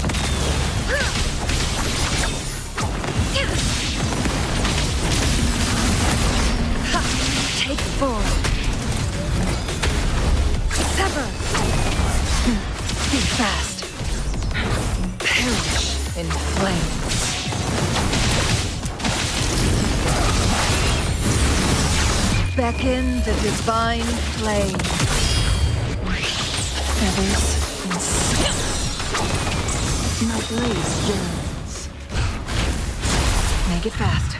[SPEAKER 1] Take form. Sever. Be fast. Perish in flames. Beckon the divine flame. Feathers and silk. My blade yearns. Make it fast.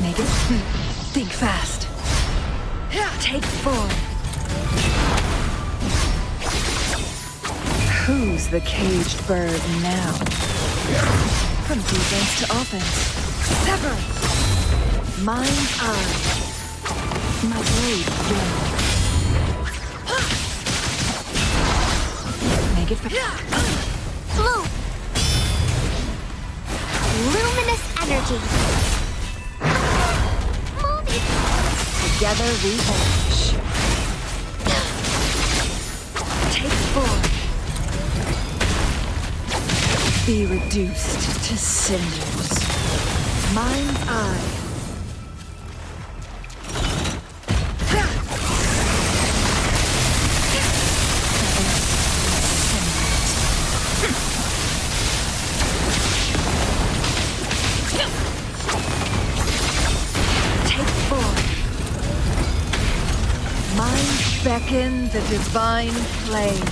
[SPEAKER 1] Make it think fast. Take form. Who's the caged bird now? From defense to offense. Sever. Mind's eye. My blade yearns. Make it fast.
[SPEAKER 7] Blue. Luminous energy. Movie.
[SPEAKER 1] Together we vanish. Take form. Be reduced to cinders. Mind's eye. Take form. Mind beckon the divine flame.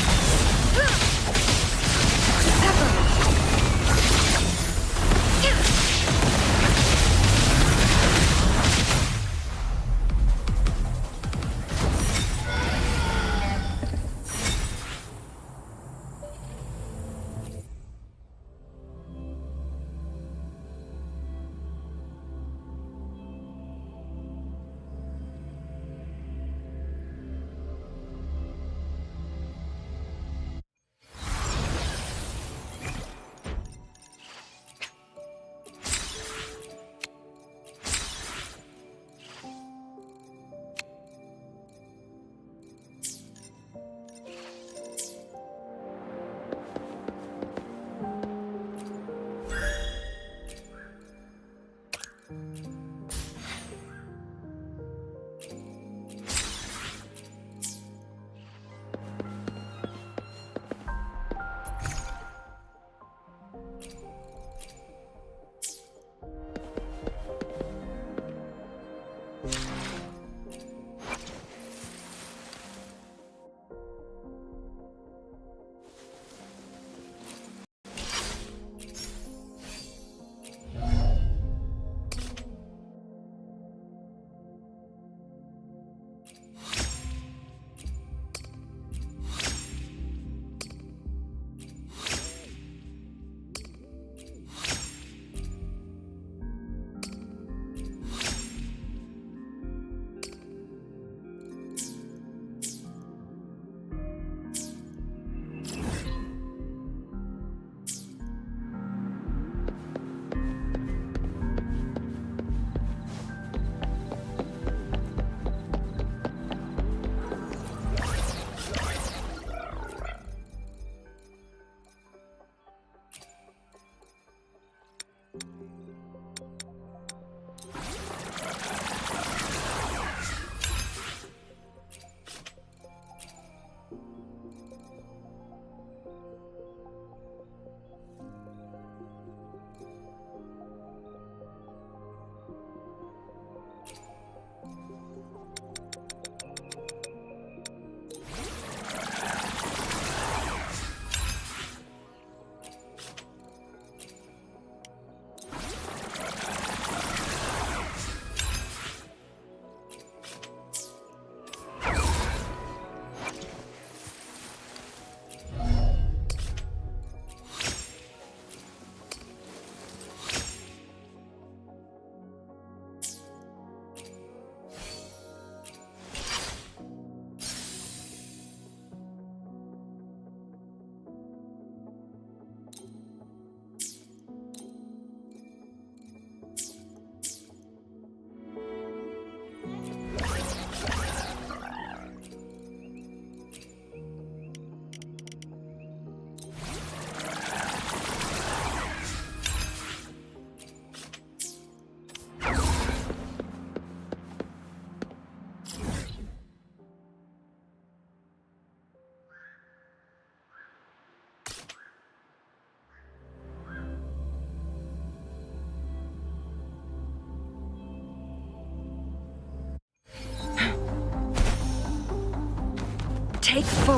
[SPEAKER 9] Take 4.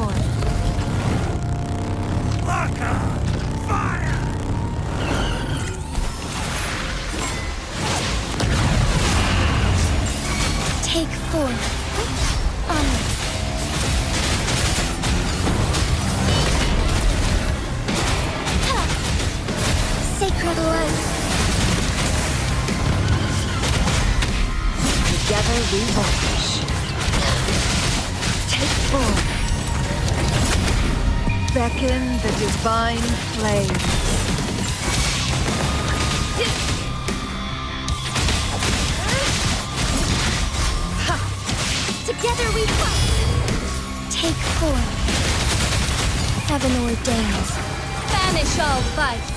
[SPEAKER 14] Take 4. Onward. Sacred light.
[SPEAKER 9] Together we watch. Take 4. Beckon the divine flame.
[SPEAKER 14] Together we fight. Take 4. Heaven ordains.
[SPEAKER 2] Banish all fights.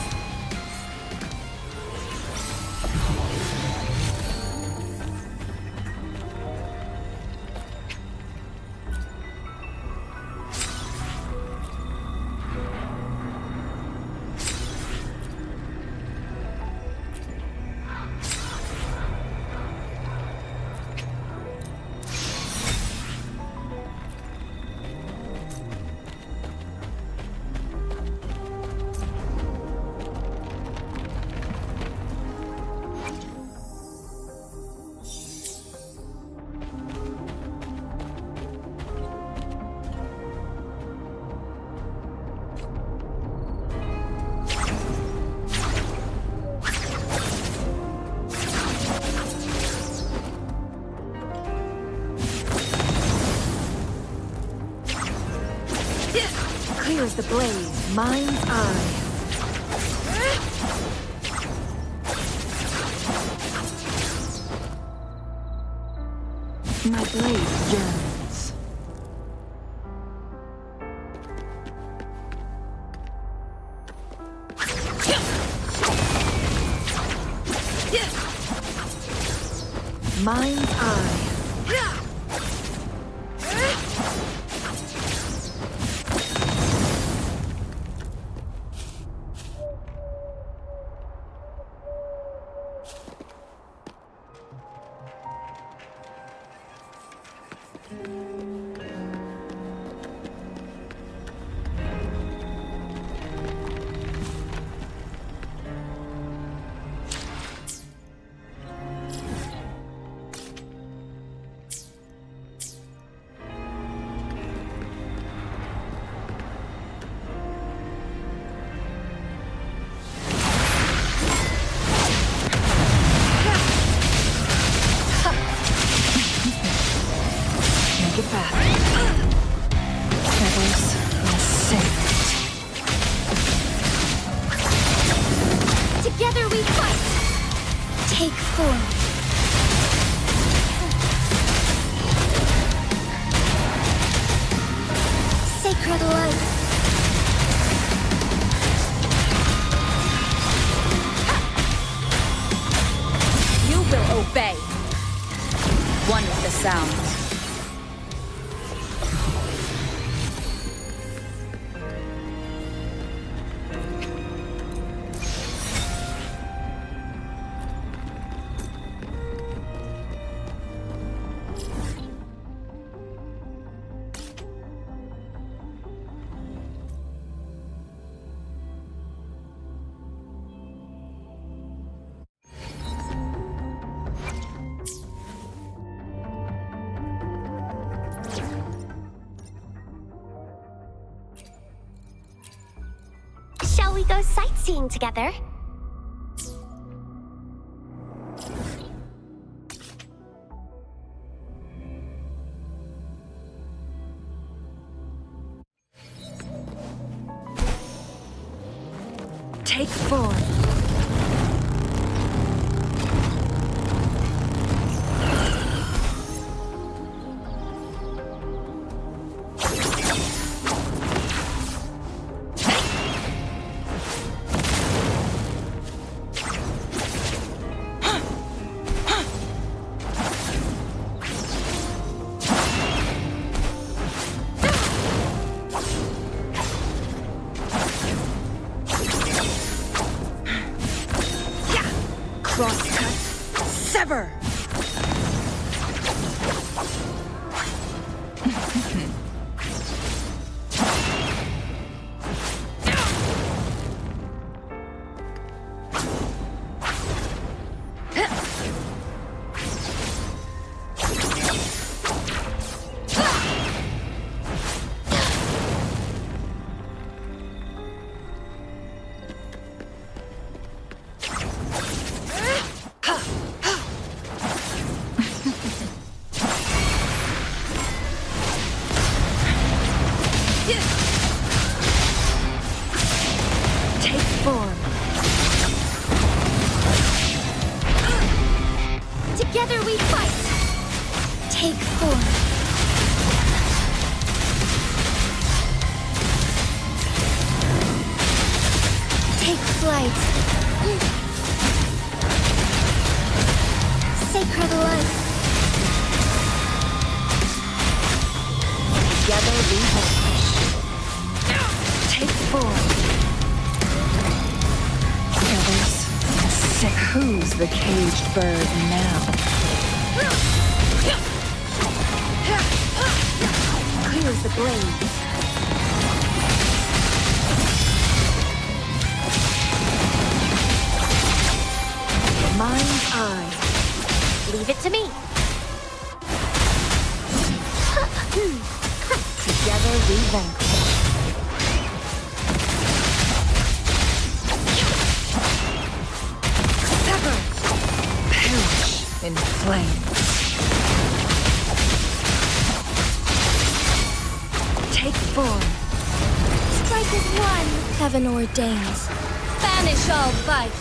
[SPEAKER 9] Clear as the blaze, mind's eye. My blade yearns. Mind's eye. Make it fast. Feathers and sails.
[SPEAKER 14] Together we fight. Take 4. Sacred light.
[SPEAKER 2] You will obey. One with the sound.
[SPEAKER 14] Shall we go sightseeing together?
[SPEAKER 9] Take 4. Crosscut. Sever!
[SPEAKER 12] Take form.
[SPEAKER 14] Together we fight. Take form. Take flight. Sacred life.
[SPEAKER 12] Together we vanquish. Take form.
[SPEAKER 1] Feathers. Sick. Who's the caged bird now?
[SPEAKER 12] Clear as the blaze. Mind's eye.
[SPEAKER 14] Leave it to me.
[SPEAKER 12] Together we vanquish.
[SPEAKER 1] Sever. Perish in flames.
[SPEAKER 12] Take form.
[SPEAKER 14] Strike as one. Heaven ordains. Banish all vice.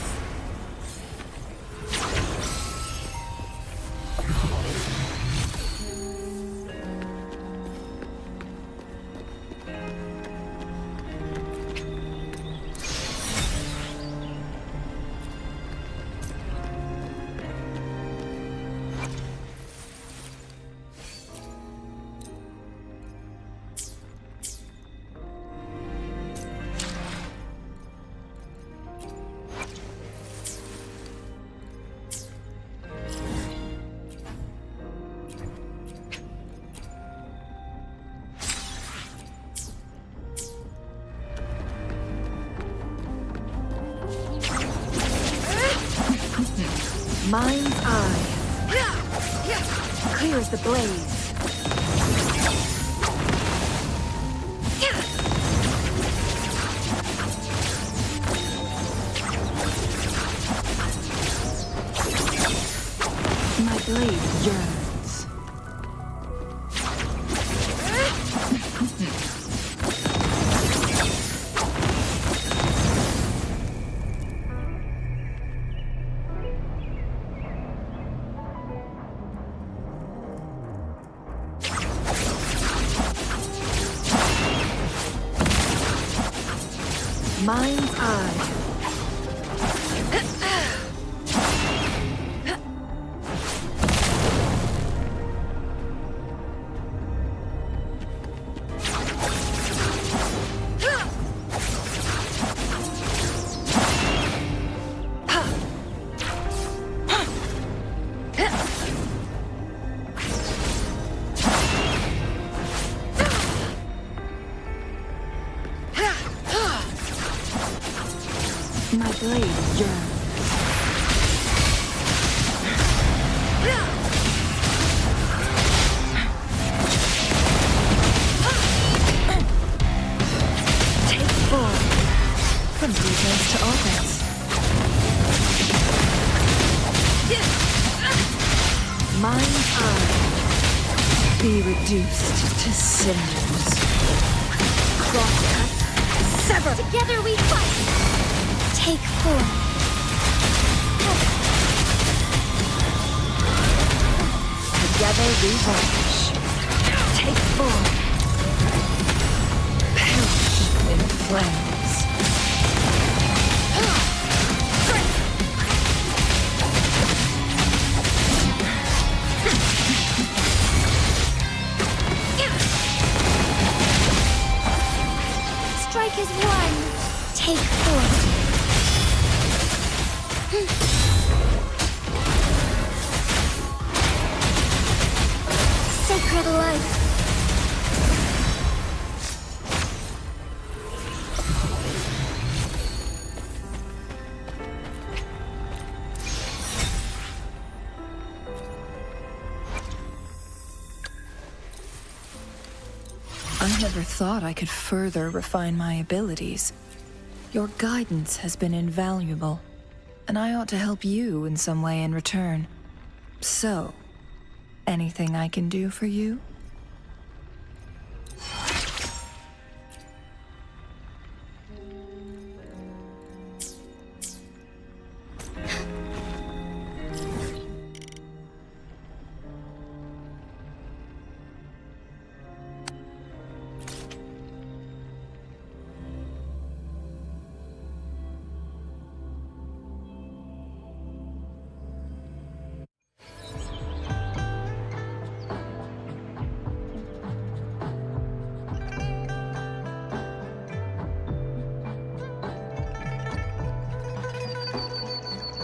[SPEAKER 12] Mind's eye. Clear as the blaze. My blade yearns. Mind's eye. My blade yearns. Take form.
[SPEAKER 1] From defense to offense.
[SPEAKER 12] Mind's eye.
[SPEAKER 1] Be reduced to cinders.
[SPEAKER 12] Crosscut. Sever.
[SPEAKER 14] Together we fight. Take form.
[SPEAKER 12] Together we vanquish. Take form.
[SPEAKER 1] Perish in flames.
[SPEAKER 14] Strike as one. Take form. Sacred life.
[SPEAKER 1] I never thought I could further refine my abilities. Your guidance has been invaluable, and I ought to help you in some way in return. So, anything I can do for you?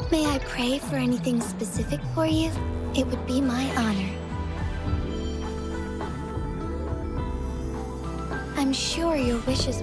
[SPEAKER 14] May I pray for anything specific for you? It would be my honor. I'm sure your wishes